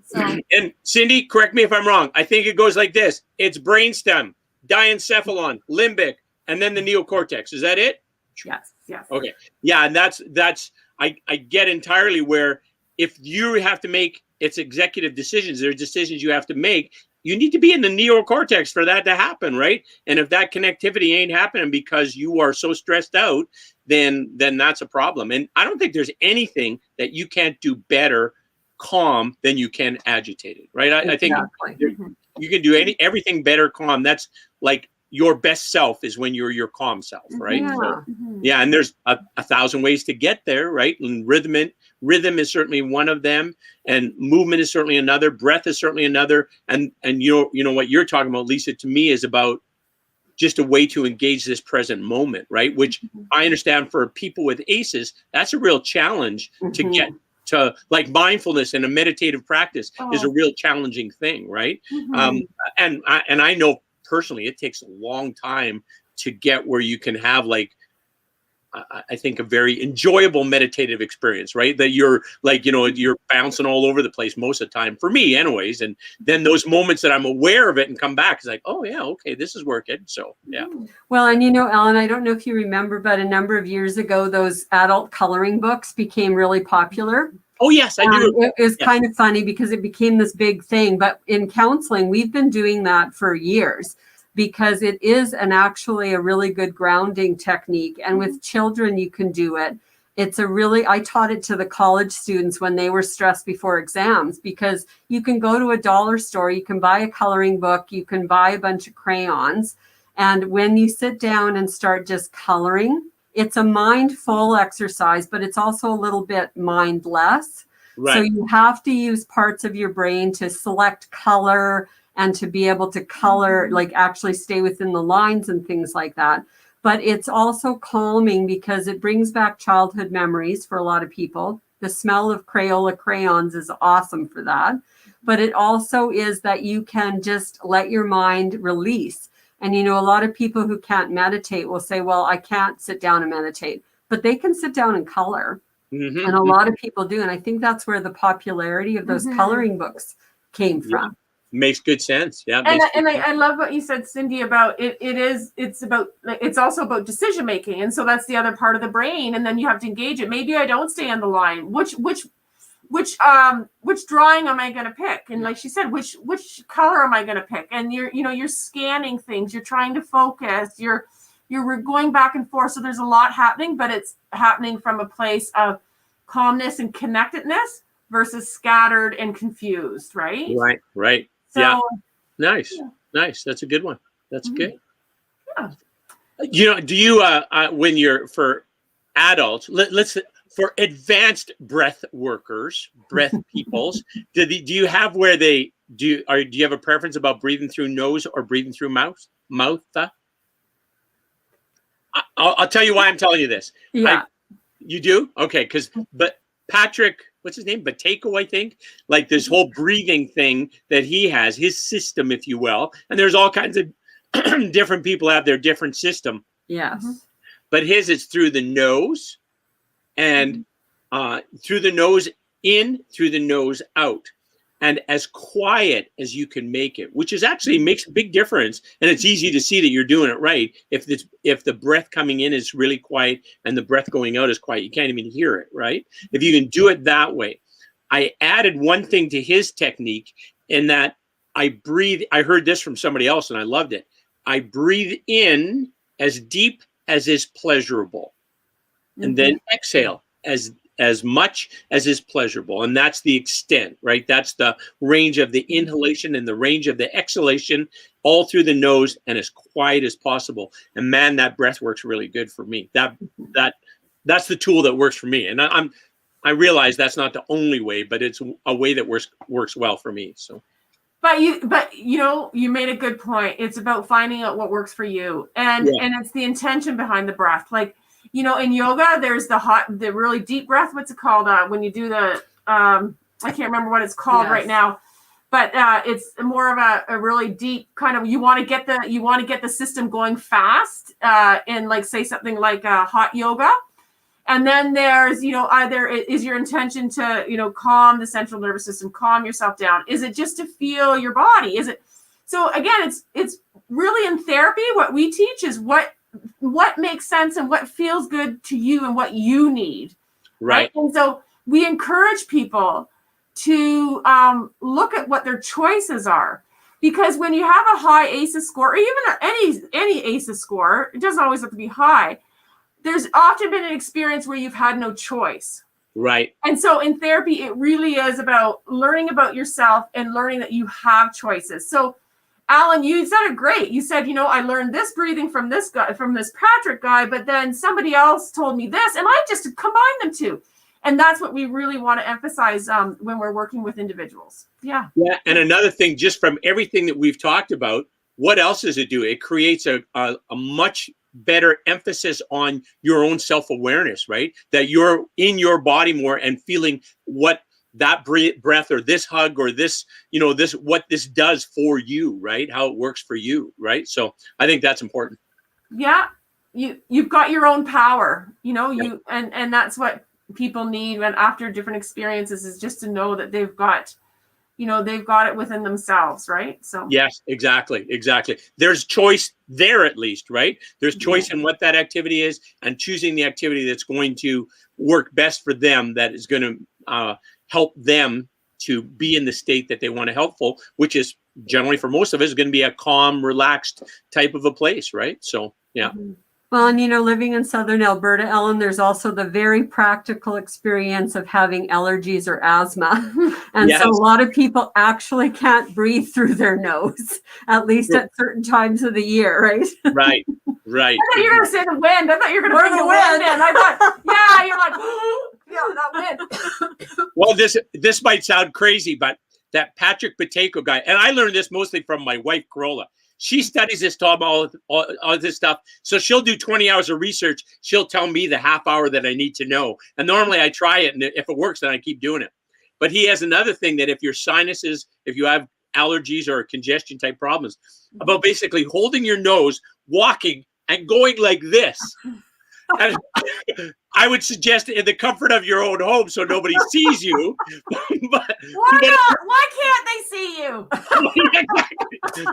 [SPEAKER 1] So. And Cindy, correct me if I'm wrong. I think it goes like this. It's brainstem, diencephalon, limbic, and then the neocortex. Is that it?
[SPEAKER 4] Yes.
[SPEAKER 1] Okay. Yeah, and that's I get entirely where if you have to make it's executive decisions, there are decisions you have to make. You need to be in the neocortex for that to happen, right? And if that connectivity ain't happening because you are so stressed out, then that's a problem. And I don't think there's anything that you can't do better calm than you can agitated, right? I think you can do everything better calm. That's like your best self is when you're your calm self, right?
[SPEAKER 3] Yeah.
[SPEAKER 1] So, yeah, and there's a 1,000 ways to get there, right? And rhythm is certainly one of them, and movement is certainly another. Breath is certainly another, and you know what you're talking about, Lisa, to me is about just a way to engage this present moment, right? Which I understand for people with ACEs, that's a real challenge to get to, like mindfulness and a meditative practice is a real challenging thing, right? And I know personally, it takes a long time to get where you can have like, I think a very enjoyable meditative experience, right? That you're like, you're bouncing all over the place most of the time for me anyways. And then those moments that I'm aware of it and come back is like, oh yeah, okay, this is working. So, yeah.
[SPEAKER 3] Well, and Ellen, I don't know if you remember, but a number of years ago, those adult coloring books became really popular.
[SPEAKER 1] Oh, yes, I do.
[SPEAKER 3] It was kind of funny because it became this big thing. But in counseling, we've been doing that for years because it is actually a really good grounding technique. And with children, you can do it. I taught it to the college students when they were stressed before exams, because you can go to a dollar store, you can buy a coloring book, you can buy a bunch of crayons. And when you sit down and start just coloring, it's a mindful exercise, but it's also a little bit mindless. Right. So you have to use parts of your brain to select color and to be able to color, like actually stay within the lines and things like that. But it's also calming because it brings back childhood memories for a lot of people. The smell of Crayola crayons is awesome for that. But it also is that you can just let your mind release. And, a lot of people who can't meditate will say, well, I can't sit down and meditate, but they can sit down and color. And a lot of people do. And I think that's where the popularity of those coloring books came from.
[SPEAKER 1] Makes good sense. Yeah.
[SPEAKER 4] I love what you said, Cindy, about it's also about decision making. And so that's the other part of the brain. And then you have to engage it. Maybe I don't stay on the line. Which drawing am I going to pick? And like she said, which color am I going to pick? And you're scanning things, you're trying to focus, you're going back and forth. So there's a lot happening, but it's happening from a place of calmness and connectedness versus scattered and confused, right?
[SPEAKER 1] Right. So, yeah. Nice. That's a good one. That's good.
[SPEAKER 4] Yeah.
[SPEAKER 1] Do you when you're for adults, let's for advanced breath workers, breath peoples, do you have where they do you have a preference about breathing through nose or breathing through mouth? I'll tell you why I'm telling you this.
[SPEAKER 3] Yeah.
[SPEAKER 1] You do? Okay, but Patrick, what's his name? Bateko, I think. Like this whole breathing thing that he has, his system, if you will. And there's all kinds of different people have their different system.
[SPEAKER 3] Yes.
[SPEAKER 1] But his is through the nose and through the nose in, through the nose out. And as quiet as you can make it, which is actually makes a big difference. And it's easy to see that you're doing it right. If the breath coming in is really quiet and the breath going out is quiet, you can't even hear it, right? If you can do it that way. I added one thing to his technique in that I breathe. I heard this from somebody else and I loved it. I breathe in as deep as is pleasurable, and then exhale as much as is pleasurable. And that's the extent, right? That's the range of the inhalation and the range of the exhalation, all through the nose and as quiet as possible. And man, that breath works really good for me. That's the tool that works for me. And I realize that's not the only way, but it's a way that works well for me. So.
[SPEAKER 4] But you made a good point. It's about finding out what works for you. And it's the intention behind the breath. Like, in yoga, there's the really deep breath. What's it called? When you do the, I can't remember what it's called right now, but it's more of a really deep kind of, you want to get the system going fast in like, say something like hot yoga. And then there's, either is your intention to, calm the central nervous system, calm yourself down. Is it just to feel your body? Is it, so again, it's really in therapy, what we teach is what makes sense and what feels good to you and what you need. Right. And so we encourage people to look at what their choices are, because when you have a high ACEs score, or even any ACEs score, it doesn't always have to be high. There's often been an experience where you've had no choice.
[SPEAKER 1] Right.
[SPEAKER 4] And so in therapy, it really is about learning about yourself and learning that you have choices. So Alan, you said it great. You said, I learned this breathing from this guy, from this Patrick guy, but then somebody else told me this, and I just combined them two. And that's what we really want to emphasize when we're working with individuals. Yeah. Yeah.
[SPEAKER 1] And another thing, just from everything that we've talked about, what else does it do? It creates a much better emphasis on your own self-awareness, right? That you're in your body more and feeling what that breath or this hug or this, what this does for you, right? How it works for you, right? So I think that's important. Yeah. You've got your own power, and that's what people need when after different experiences, is just to know that they've got it within themselves, right? So yes, exactly. There's choice there, at least, right? There's choice in what that activity is, and choosing the activity that's going to work best for them, that is going to help them to be in the state that they want to helpful, which is generally for most of us going to be a calm, relaxed type of a place, right? So yeah.
[SPEAKER 3] Well, and living in Southern Alberta, Ellen, there's also the very practical experience of having allergies or asthma. And so a lot of people actually can't breathe through their nose, at least at certain times of the year, right? Right.
[SPEAKER 4] I thought you were going to say the wind. I thought you were going to bring the wind in. I thought, you're like, that wind.
[SPEAKER 1] Well, this might sound crazy, but that Patrick Bateko guy, and I learned this mostly from my wife, Corolla. She studies this, all this stuff. So she'll do 20 hours of research. She'll tell me the half hour that I need to know. And normally I try it. And if it works, then I keep doing it. But he has another thing, that if your sinuses, if you have allergies or congestion type problems, about basically holding your nose, walking and going like this. And I would suggest in the comfort of your own home, so nobody sees you.
[SPEAKER 4] Why not? Why can't they see you?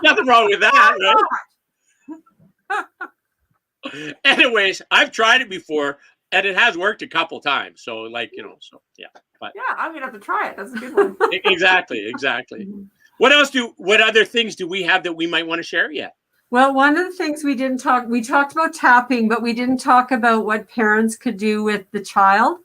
[SPEAKER 1] Nothing wrong with that, right? Anyways, I've tried it before, and it has worked a couple times. So, yeah. But
[SPEAKER 4] yeah, I'm gonna have to try it. That's a good one.
[SPEAKER 1] Exactly. What other things do we have that we might want to share yet?
[SPEAKER 3] Well, one of the things we talked about tapping, but we didn't talk about what parents could do with the child.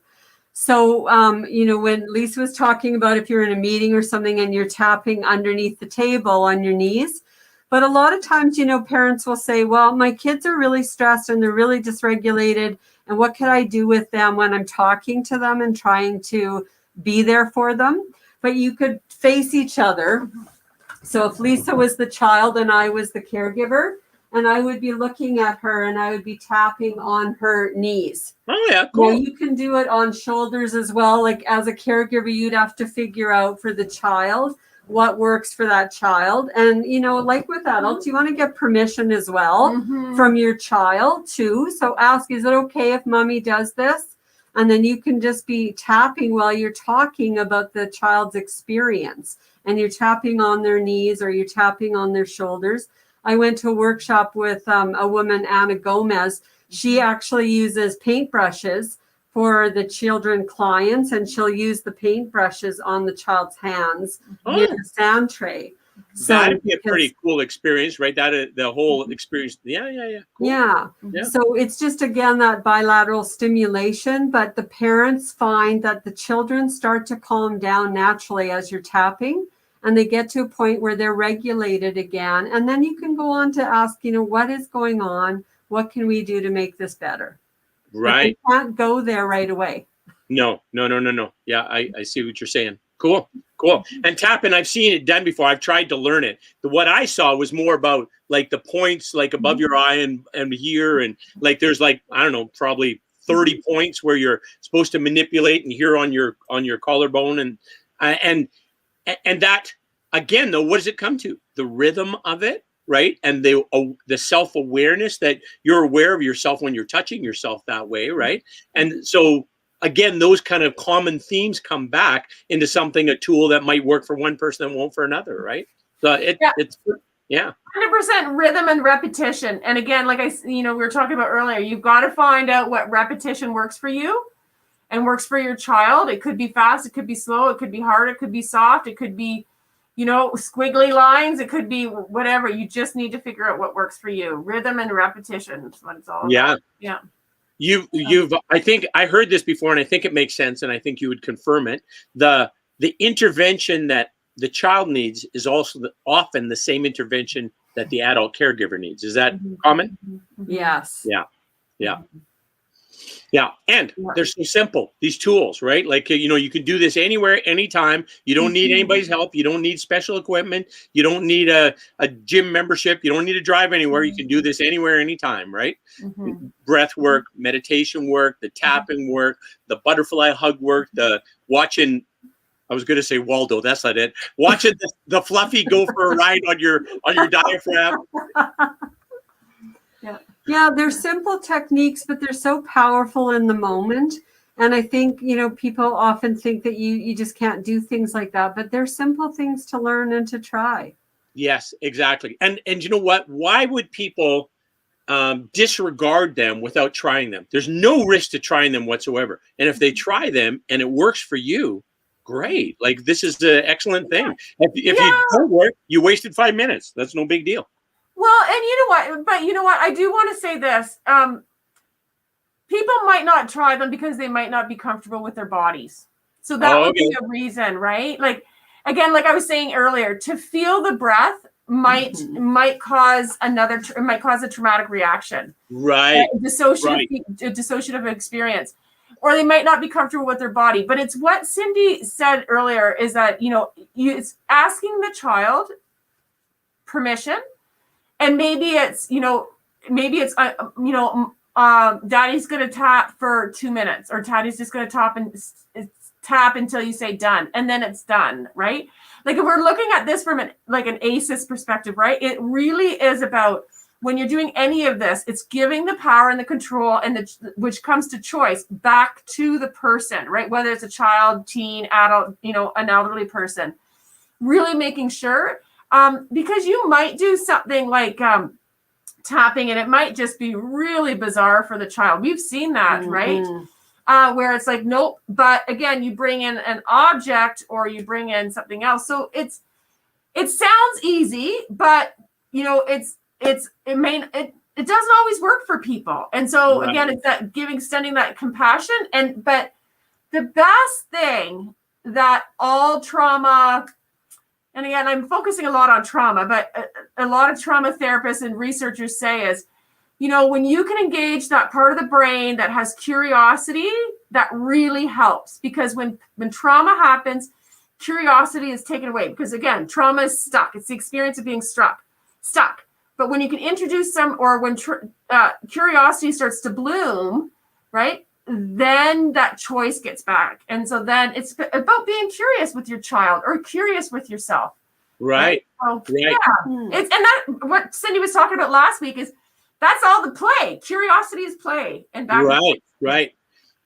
[SPEAKER 3] So, when Lisa was talking about if you're in a meeting or something and you're tapping underneath the table on your knees, but a lot of times, parents will say, well, my kids are really stressed and they're really dysregulated and what can I do with them when I'm talking to them and trying to be there for them. But you could face each other. So if Lisa was the child and I was the caregiver, and I would be looking at her and I would be tapping on her knees.
[SPEAKER 1] Oh yeah, cool.
[SPEAKER 3] Now, you can do it on shoulders as well. Like as a caregiver, you'd have to figure out for the child what works for that child. And, you know, like with adults, you want to get permission as well from your child too. So ask, is it okay if mommy does this? And then you can just be tapping while you're talking about the child's experience. And you're tapping on their knees or you're tapping on their shoulders. I went to a workshop with a woman, Anna Gomez. She actually uses paintbrushes for the children clients, and she'll use the paintbrushes on the child's hands in a sand tray. So
[SPEAKER 1] that'd be a pretty cool experience, right? That the whole experience. Yeah. Cool.
[SPEAKER 3] Yeah. So it's just, again, that bilateral stimulation, but the parents find that the children start to calm down naturally as you're tapping, and they get to a point where they're regulated again. And then you can go on to ask, you know, what is going on? What can we do to make this better?
[SPEAKER 1] Right.
[SPEAKER 3] But you can't go there right away.
[SPEAKER 1] No. Yeah, I see what you're saying. Cool. And tapping, I've seen it done before. I've tried to learn it. What I saw was more about like the points, like above your eye and here, and like there's like, I don't know, probably 30 points where you're supposed to manipulate, and here on your collarbone, and that, again, though, what does it come to? The rhythm of it, right? And the self-awareness that you're aware of yourself when you're touching yourself that way, right? And so, again, those kind of common themes come back into something, a tool that might work for one person and won't for another, right? So it's
[SPEAKER 4] 100% rhythm and repetition. And again, like we were talking about earlier, you've got to find out what repetition works for you and works for your child. It could be fast, it could be slow, it could be hard, it could be soft, it could be, squiggly lines, it could be whatever. You just need to figure out what works for you. Rhythm and repetition is what it's all about. Yeah.
[SPEAKER 1] You've I think I heard this before, and I think it makes sense, and I think you would confirm it. The intervention that the child needs is also often the same intervention that the adult caregiver needs. Is that common?
[SPEAKER 3] Yes.
[SPEAKER 1] Yeah. And they're so simple, these tools, right? Like, you can do this anywhere, anytime. You don't need anybody's help. You don't need special equipment. You don't need a gym membership. You don't need to drive anywhere. You can do this anywhere, anytime, right? Breath work, meditation work, the tapping work, the butterfly hug work, the watching. I was going to say Waldo. That's not it. Watching the fluffy go for a ride on your diaphragm.
[SPEAKER 3] Yeah, they're simple techniques, but they're so powerful in the moment. And I think, people often think that you just can't do things like that, but they're simple things to learn and to try.
[SPEAKER 1] Yes, exactly. And you know what? Why would people disregard them without trying them? There's no risk to trying them whatsoever. And if they try them and it works for you, great. Like, this is an excellent thing. If you don't work, you wasted 5 minutes. That's no big deal.
[SPEAKER 4] Well, and you know what? I do want to say this. People might not try them because they might not be comfortable with their bodies. So that would be a reason, right? Like, again, like I was saying earlier, to feel the breath might cause a traumatic reaction.
[SPEAKER 1] Right.
[SPEAKER 4] A dissociative experience. Or they might not be comfortable with their body. But it's what Cindy said earlier is that, it's asking the child permission. And maybe it's, daddy's going to tap for 2 minutes, or daddy's just going to tap until you say done, and then it's done, right? Like, if we're looking at this from an ACEs perspective, right? It really is about, when you're doing any of this, it's giving the power and the control which comes to choice back to the person, right? Whether it's a child, teen, adult, an elderly person, really making sure. Because you might do something like tapping, and it might just be really bizarre for the child. We've seen that, right? Where it's like, nope. But again, you bring in an object or you bring in something else. So it sounds easy, but it doesn't always work for people. And so again, it's that extending that compassion. But the best thing that all trauma. And again, I'm focusing a lot on trauma, but a lot of trauma therapists and researchers say is You know, when you can engage that part of the brain that has curiosity, that really helps, because when trauma happens, curiosity is taken away, because again, trauma is stuck. It's the experience of being stuck. But when you can introduce some, or when curiosity starts to bloom, right, then that choice gets back. And so then it's about being curious with your child or curious with yourself.
[SPEAKER 1] Right.
[SPEAKER 4] So,
[SPEAKER 1] Right.
[SPEAKER 4] yeah. And that, what Cindy was talking about last week, is that's all the play. Curiosity is play. And back
[SPEAKER 1] Right.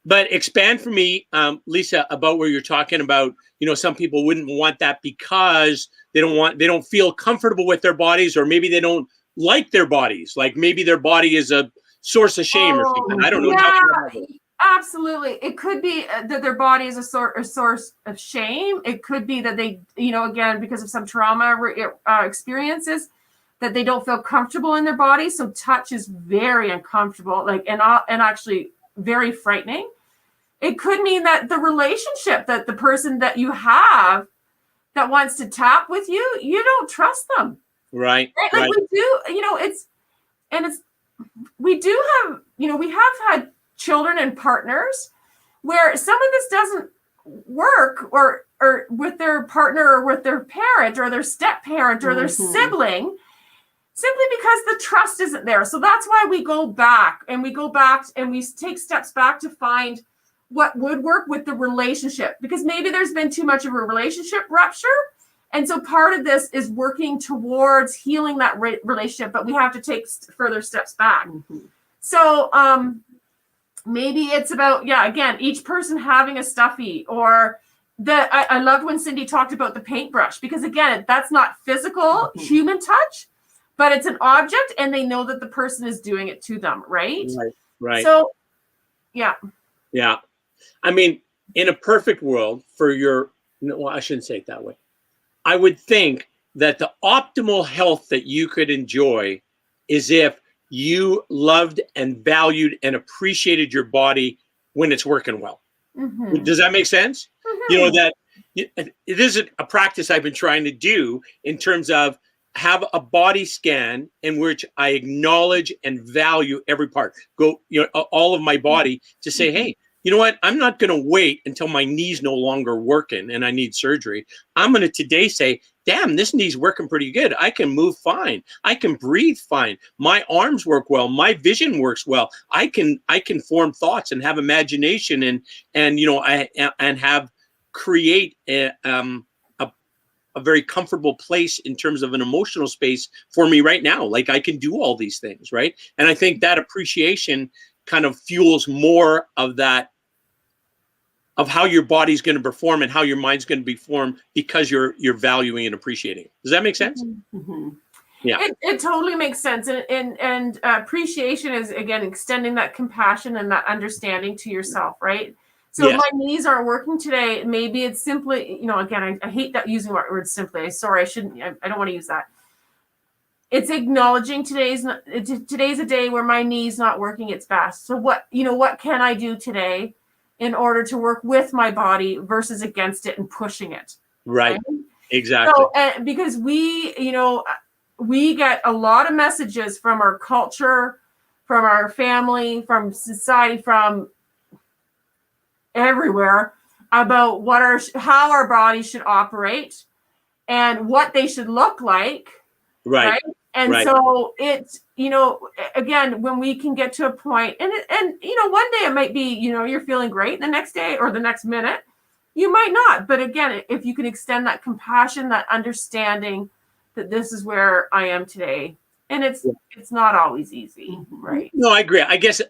[SPEAKER 1] But expand for me, Lisa, about where you're talking about, you know, some people wouldn't want that because they don't feel comfortable with their bodies, or maybe they don't like their bodies. Like maybe their body is a source of shame or something. I don't know.
[SPEAKER 4] Yeah, absolutely. It could be that their body is a source of shame. It could be that they, you know, again, because of some trauma experiences, that they don't feel comfortable in their body. So touch is very uncomfortable, like, and actually very frightening. It could mean that the relationship, that the person that you have that wants to tap with you, you don't trust them.
[SPEAKER 1] Right.
[SPEAKER 4] Like we do, you know, we do have, you know, we have had children and partners where some of this doesn't work, or with their partner, or with their parent, or their step parent, or their sibling, simply because the trust isn't there. So that's why we go back and we take steps back to find what would work with the relationship, because maybe there's been too much of a relationship rupture. And so part of this is working towards healing that relationship, but we have to take further steps back. So maybe it's about, again, each person having a stuffy, or I loved when Cindy talked about the paintbrush, because again, that's not physical human touch, but it's an object, and they know that the person is doing it to them, right?
[SPEAKER 1] Right.
[SPEAKER 4] So, yeah.
[SPEAKER 1] I mean, in a perfect world well, I shouldn't say it that way. I would think that the optimal health that you could enjoy is if you loved and valued and appreciated your body when it's working well. Does that make sense? You know, that it is a practice I've been trying to do, in terms of have a body scan in which I acknowledge and value every part, all of my body, to say, hey, you know what? I'm not going to wait until my knee's no longer working and I need surgery. I'm going to today say, damn, this knee's working pretty good. I can move fine. I can breathe fine. My arms work well. My vision works well. I can form thoughts and have imagination and you know, and have create a very comfortable place in terms of an emotional space for me right now. Like I can do all these things, right? And I think that appreciation kind of fuels more of that, of how your body's going to perform and how your mind's going to be formed, because you're valuing and appreciating. Does that make sense? Yeah,
[SPEAKER 4] it totally makes sense. And appreciation is, again, extending that compassion and that understanding to yourself, right? So if my knees aren't working today, maybe it's simply, you know, again, I hate that using the word simply. Sorry, I don't want to use that. It's acknowledging today's a day where my knee's not working its best. So what can I do today in order to work with my body versus against it and pushing it?
[SPEAKER 1] Right? Exactly.
[SPEAKER 4] So because we get a lot of messages from our culture, from our family, from society, from everywhere, about how our bodies should operate and what they should look like. Right. And so it's, you know, again, when we can get to a point, and you know, one day it might be, you know, you're feeling great, the next day or the next minute you might not. But again, if you can extend that compassion, that understanding that this is where I am today, and it's not always easy, right?
[SPEAKER 1] No, I agree. I guess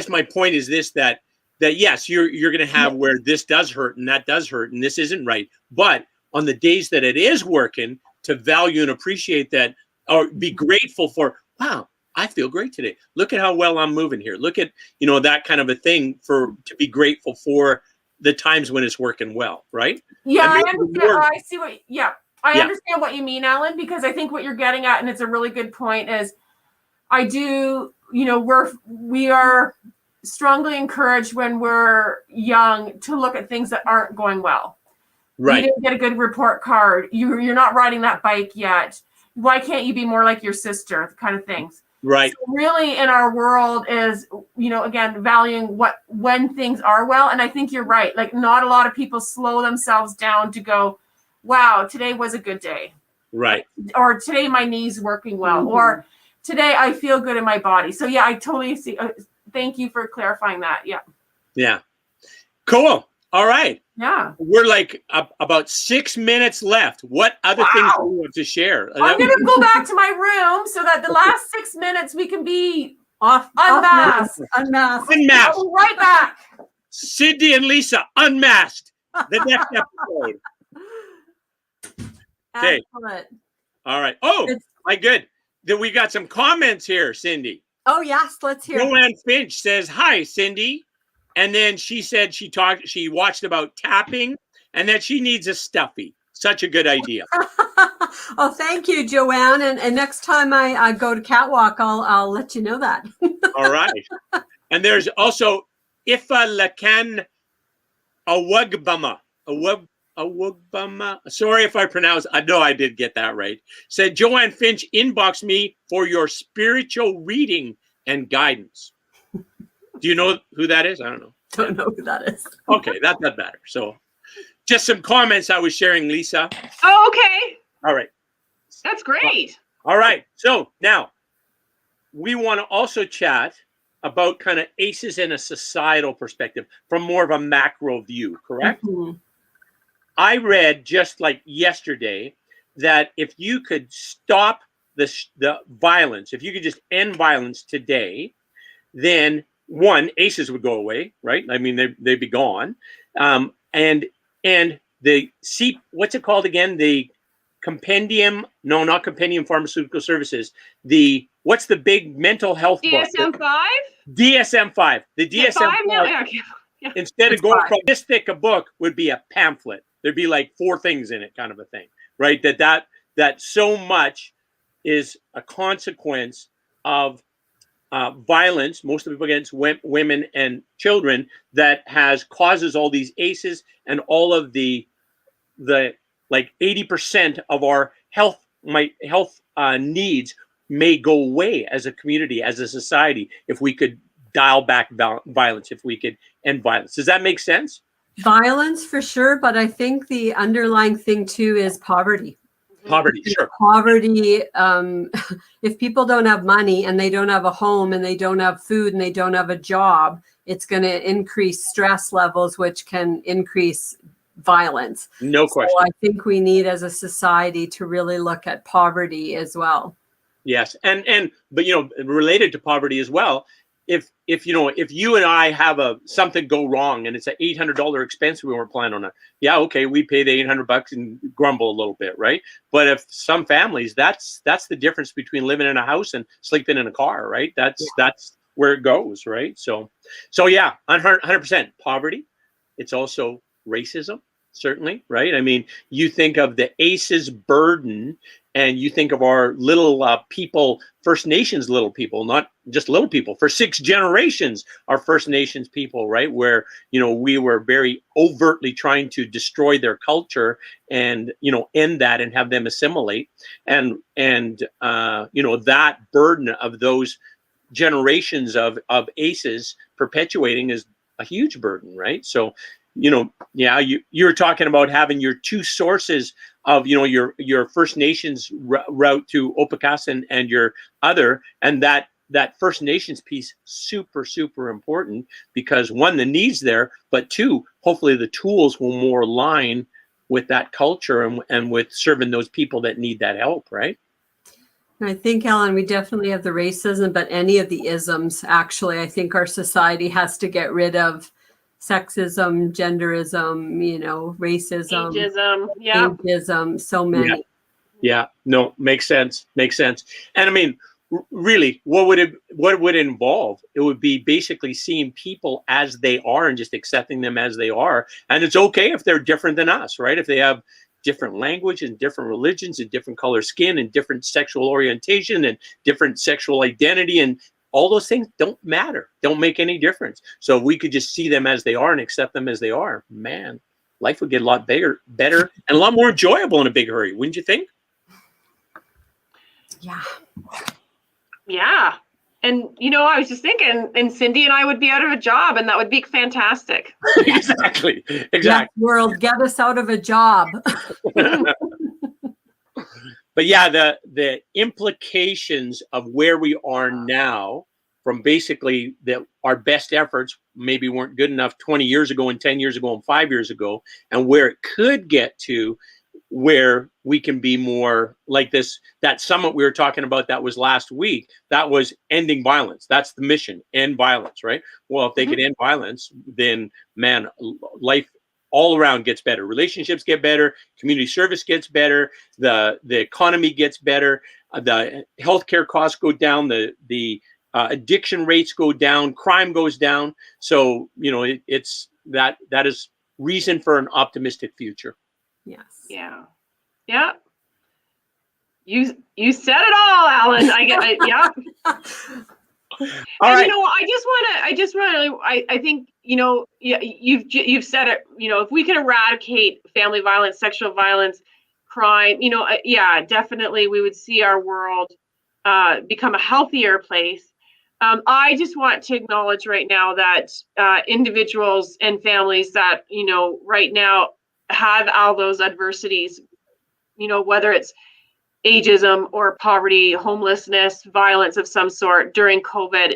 [SPEAKER 1] my point is this, that yes, you're going to have where this does hurt and that does hurt and this isn't right. But on the days that it is working, to value and appreciate that, or be grateful for, wow, I feel great today. Look at how well I'm moving here. Look at, you know, that kind of a thing, to be grateful for the times when it's working well, right?
[SPEAKER 4] Yeah, I understand. I understand what you mean, Alan, because I think what you're getting at, and it's a really good point, is we are strongly encouraged when we're young to look at things that aren't going well. Right. You didn't get a good report card. You're not riding that bike yet. Why can't you be more like your sister? Kind of things.
[SPEAKER 1] Right.
[SPEAKER 4] So really in our world is, again, valuing when things are well. And I think you're right. Like, not a lot of people slow themselves down to go, wow, today was a good day.
[SPEAKER 1] Right.
[SPEAKER 4] Or today my knee's working well. Or today I feel good in my body. So yeah, I totally see. Thank you for clarifying that. Yeah.
[SPEAKER 1] Yeah. Cool. All right.
[SPEAKER 4] Yeah.
[SPEAKER 1] We're like about 6 minutes left. What other things do you want to share?
[SPEAKER 4] I'm going to go back to my room so that the last 6 minutes we can be
[SPEAKER 3] unmasked.
[SPEAKER 1] Unmasked.
[SPEAKER 4] I'll be right back.
[SPEAKER 1] Cindy and Lisa, unmasked. The next episode. Okay.
[SPEAKER 3] Excellent.
[SPEAKER 1] All right. Oh, my good. Then we got some comments here, Cindy.
[SPEAKER 3] Oh, yes. Let's hear it.
[SPEAKER 1] Joanne Finch says, hi, Cindy. And then she said she watched about tapping and that she needs a stuffy. Such a good idea.
[SPEAKER 3] Oh, thank you, Joanne. And next time I go to Catwalk, I'll let you know that.
[SPEAKER 1] All right. And there's also Ifa Lakan Awagbama. Awagbama. Sorry if I pronounced. I know I did get that right. Said Joanne Finch inboxed me for your spiritual reading and guidance. Do you know who that is? I don't know.
[SPEAKER 3] Don't know who that is.
[SPEAKER 1] Okay, that doesn't matter. So just some comments I was sharing, Lisa.
[SPEAKER 2] Oh, okay.
[SPEAKER 1] All right.
[SPEAKER 2] That's great.
[SPEAKER 1] All right. So now we want to also chat about kind of ACEs in a societal perspective from more of a macro view, correct?
[SPEAKER 3] Mm-hmm.
[SPEAKER 1] I read just like yesterday that if you could stop the violence, if you could just end violence today, then one, ACEs would go away, right? I mean, they'd be gone. And the what's it called again? The compendium, no, not compendium pharmaceutical services. What's the big mental health book?
[SPEAKER 2] DSM-5?
[SPEAKER 1] DSM-5. The DSM-5.
[SPEAKER 2] Yeah.
[SPEAKER 1] Instead of going from this thick a book would be a pamphlet. There'd be like 4 things in it, kind of a thing, right? That so much is a consequence of violence, most of the people against women and children, that causes all these ACEs and all of the like 80% of our health needs may go away as a community, as a society, if we could dial back violence, if we could end violence. Does that make sense?
[SPEAKER 3] Violence for sure, but I think the underlying thing too is poverty.
[SPEAKER 1] Poverty, sure.
[SPEAKER 3] Poverty, if people don't have money and they don't have a home and they don't have food and they don't have a job, it's going to increase stress levels, which can increase violence.
[SPEAKER 1] No question.
[SPEAKER 3] So I think we need as a society to really look at poverty as well. Yes.
[SPEAKER 1] But related to poverty as well, if you and I have something go wrong and it's an $800 expense we weren't planning on, okay, we pay the $800 and grumble a little bit, right? But if some families, that's the difference between living in a house and sleeping in a car, right? That's where it goes, right? So yeah, 100% poverty. It's also racism, certainly, right? I mean, you think of the ACEs burden, and you think of our little people, First Nations little people, not just little people, for 6 generations, our First Nations people, right? Where, we were very overtly trying to destroy their culture and, end that and have them assimilate. And that burden of those generations of ACEs perpetuating is a huge burden, right? So, you're talking about having your 2 sources of, your First Nations route to Opakassan and your other, and that First Nations piece, super, super important, because 1, the needs there, but 2, hopefully the tools will more align with that culture and with serving those people that need that help, right?
[SPEAKER 3] I think, Ellen, we definitely have the racism, but any of the isms, actually, I think our society has to get rid of sexism, genderism, racism, ageism, so many.
[SPEAKER 1] Yeah. No, makes sense. And I mean, really, what would it involve? It would be basically seeing people as they are and just accepting them as they are. And it's okay if they're different than us, right? If they have different language and different religions and different color skin and different sexual orientation and different sexual identity, and all those things don't matter, don't make any difference. So if we could just see them as they are and accept them as they are, man, life would get a lot better, and a lot more enjoyable in a big hurry, wouldn't you think?
[SPEAKER 3] Yeah.
[SPEAKER 2] Yeah. And, you know, I was just thinking, and Cindy and I would be out of a job, and that would be fantastic.
[SPEAKER 1] Exactly.
[SPEAKER 3] Yes, world, get us out of a job.
[SPEAKER 1] But yeah, the implications of where we are now, from basically that our best efforts maybe weren't good enough 20 years ago and 10 years ago and 5 years ago, and where it could get to, where we can be more like this. That summit we were talking about, that was last week, that was ending violence. That's the mission, end violence, right? Well, if they could end violence, then man, life all around gets better. Relationships get better, community service gets better, the economy gets better, the healthcare costs go down, the addiction rates go down, crime goes down. So, you know, it's that is reason for an optimistic future.
[SPEAKER 3] Yes.
[SPEAKER 2] Yeah. Yeah. You said it all, Alan. Yeah.
[SPEAKER 1] All
[SPEAKER 2] and
[SPEAKER 1] right.
[SPEAKER 2] you know, I think, you know, you've said it, you know, if we can eradicate family violence, sexual violence, crime, you know, yeah, definitely we would see our world become a healthier place. I just want to acknowledge right now that individuals and families that, you know, right now have all those adversities, you know, whether it's ageism or poverty, homelessness, violence of some sort during COVID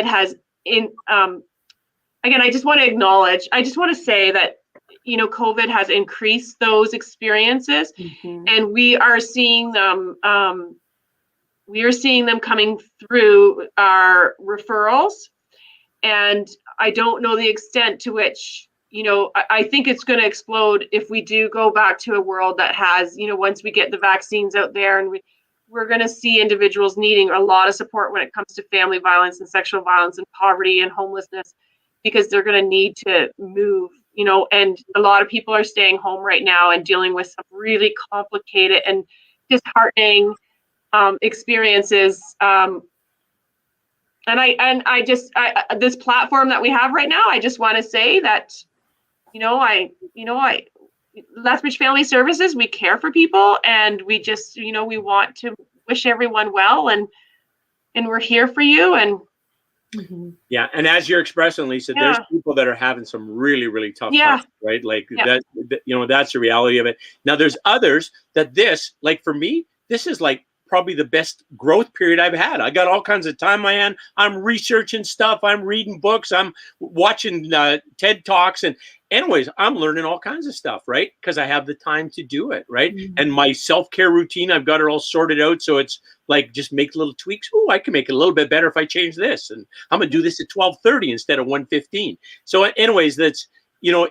[SPEAKER 2] has again, I just want to say that, you know, COVID has increased those experiences, and we are seeing them coming through our referrals. And I don't know the extent to which, you know, I think it's going to explode if we do go back to a world that has, you know, once we get the vaccines out there, and we're going to see individuals needing a lot of support when it comes to family violence and sexual violence and poverty and homelessness, because they're going to need to move, you know, and a lot of people are staying home right now and dealing with some really complicated and disheartening experiences. And I just this platform that we have right now, I just want to say that, Lethbridge Family Services, we care for people, and we just, you know, we want to wish everyone well, and we're here for you. And
[SPEAKER 1] yeah, and as you're expressing, Lisa, there's people that are having some really, really tough times, right? Like that, you know, that's the reality of it. Now, there's others that like for me, this is like probably the best growth period I've had. I got all kinds of time on my hand. I'm researching stuff. I'm reading books. I'm watching TED Talks. And anyways, I'm learning all kinds of stuff, right? Because I have the time to do it, right? And my self-care routine, I've got it all sorted out. So it's like, just make little tweaks. Oh, I can make it a little bit better if I change this. And I'm going to do this at 12:30 instead of 1:15. So anyways, that's, you know,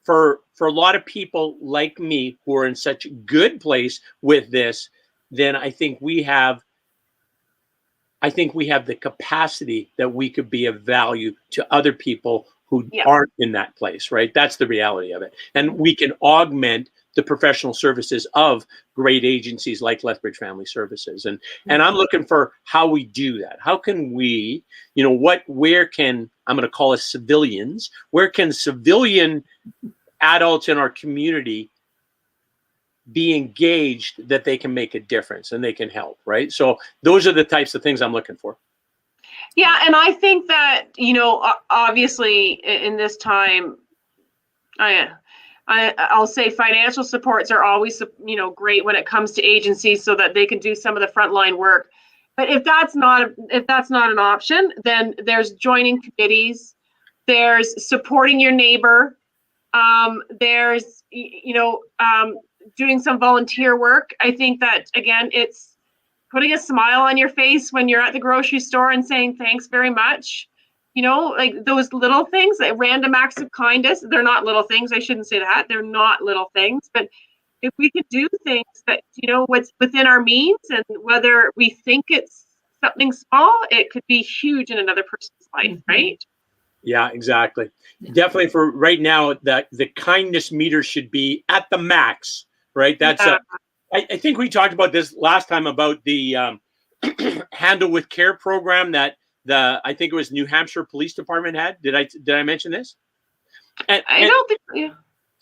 [SPEAKER 1] for a lot of people like me who are in such a good place with this, then I think we have the capacity that we could be of value to other people who aren't in that place, right? That's the reality of it. And we can augment the professional services of great agencies like Lethbridge Family Services. And I'm looking for how we do that. How can we, you know, where can, I'm going to call us civilians, where can civilian adults in our community be engaged, that they can make a difference and they can help, right? So those are the types of things I'm looking for.
[SPEAKER 2] Yeah, and I think that, you know, obviously in this time, I'll say financial supports are always, you know, great when it comes to agencies, so that they can do some of the frontline work. But if that's not an option, then there's joining committees, there's supporting your neighbor, there's, you know, doing some volunteer work. I think that, again, it's putting a smile on your face when you're at the grocery store and saying thanks very much. You know, like those little things, like random acts of kindness. They're not little things. I shouldn't say that. They're not little things. But if we could do things that, you know, what's within our means, and whether we think it's something small, it could be huge in another person's life, right?
[SPEAKER 1] Yeah, exactly. Definitely for right now, that the kindness meter should be at the max, right? That's I think we talked about this last time about the Handle with Care program that I think it was New Hampshire Police Department had. Did I mention this? I don't think.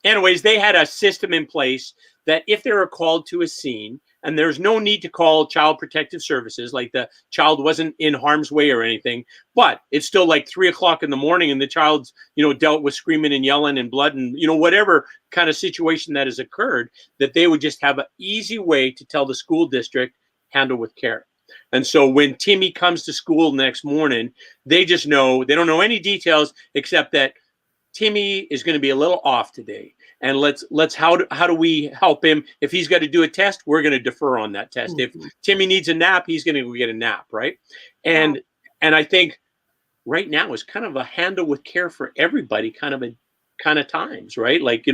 [SPEAKER 1] Anyways, they had a system in place that if they were called to a scene, and there's no need to call Child Protective Services, like the child wasn't in harm's way or anything, but it's still like 3 o'clock in the morning and the child's, dealt with screaming and yelling and blood and, whatever kind of situation that has occurred, that they would just have an easy way to tell the school district, handle with care. And so when Timmy comes to school next morning, they just know, they don't know any details except that Timmy is going to be a little off today. And how do we help him? If he's got to do a test, we're going to defer on that test. If Timmy needs a nap, he's going to go get a nap, right? And I think right now is kind of a handle with care for everybody kind of times, right? Like,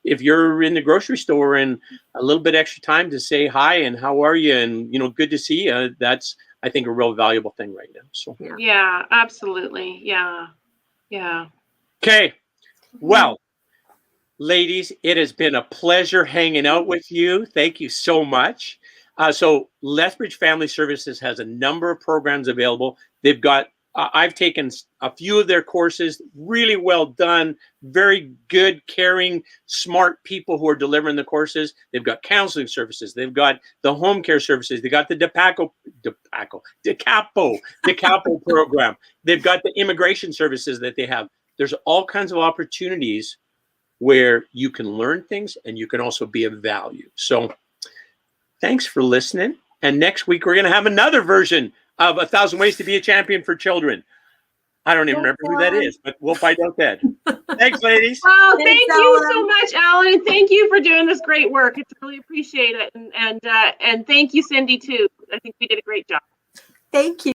[SPEAKER 1] if you're in the grocery store and a little bit extra time to say hi and how are you and, good to see you, that's, I think, a real valuable thing right now. So
[SPEAKER 2] yeah, absolutely. Yeah. Yeah.
[SPEAKER 1] Okay. Well, ladies, it has been a pleasure hanging out with you. Thank you so much. So Lethbridge Family Services has a number of programs available. They've got, I've taken a few of their courses, really well done, very good, caring, smart people who are delivering the courses. They've got counseling services. They've got the home care services. They got the DeCapo program. They've got the immigration services that they have. There's all kinds of opportunities where you can learn things and you can also be of value. So thanks for listening. And next week, we're going to have another version of 1,000 Ways to be a Champion for Children. I don't even remember who that is, but we'll find out then. Thanks, ladies.
[SPEAKER 2] Well, thank
[SPEAKER 3] Thanks,
[SPEAKER 2] you
[SPEAKER 3] Alan.
[SPEAKER 2] so much, Alan. And thank you for doing this great work. It's really appreciate it. And thank you, Cindy, too. I think we did a great job.
[SPEAKER 3] Thank you.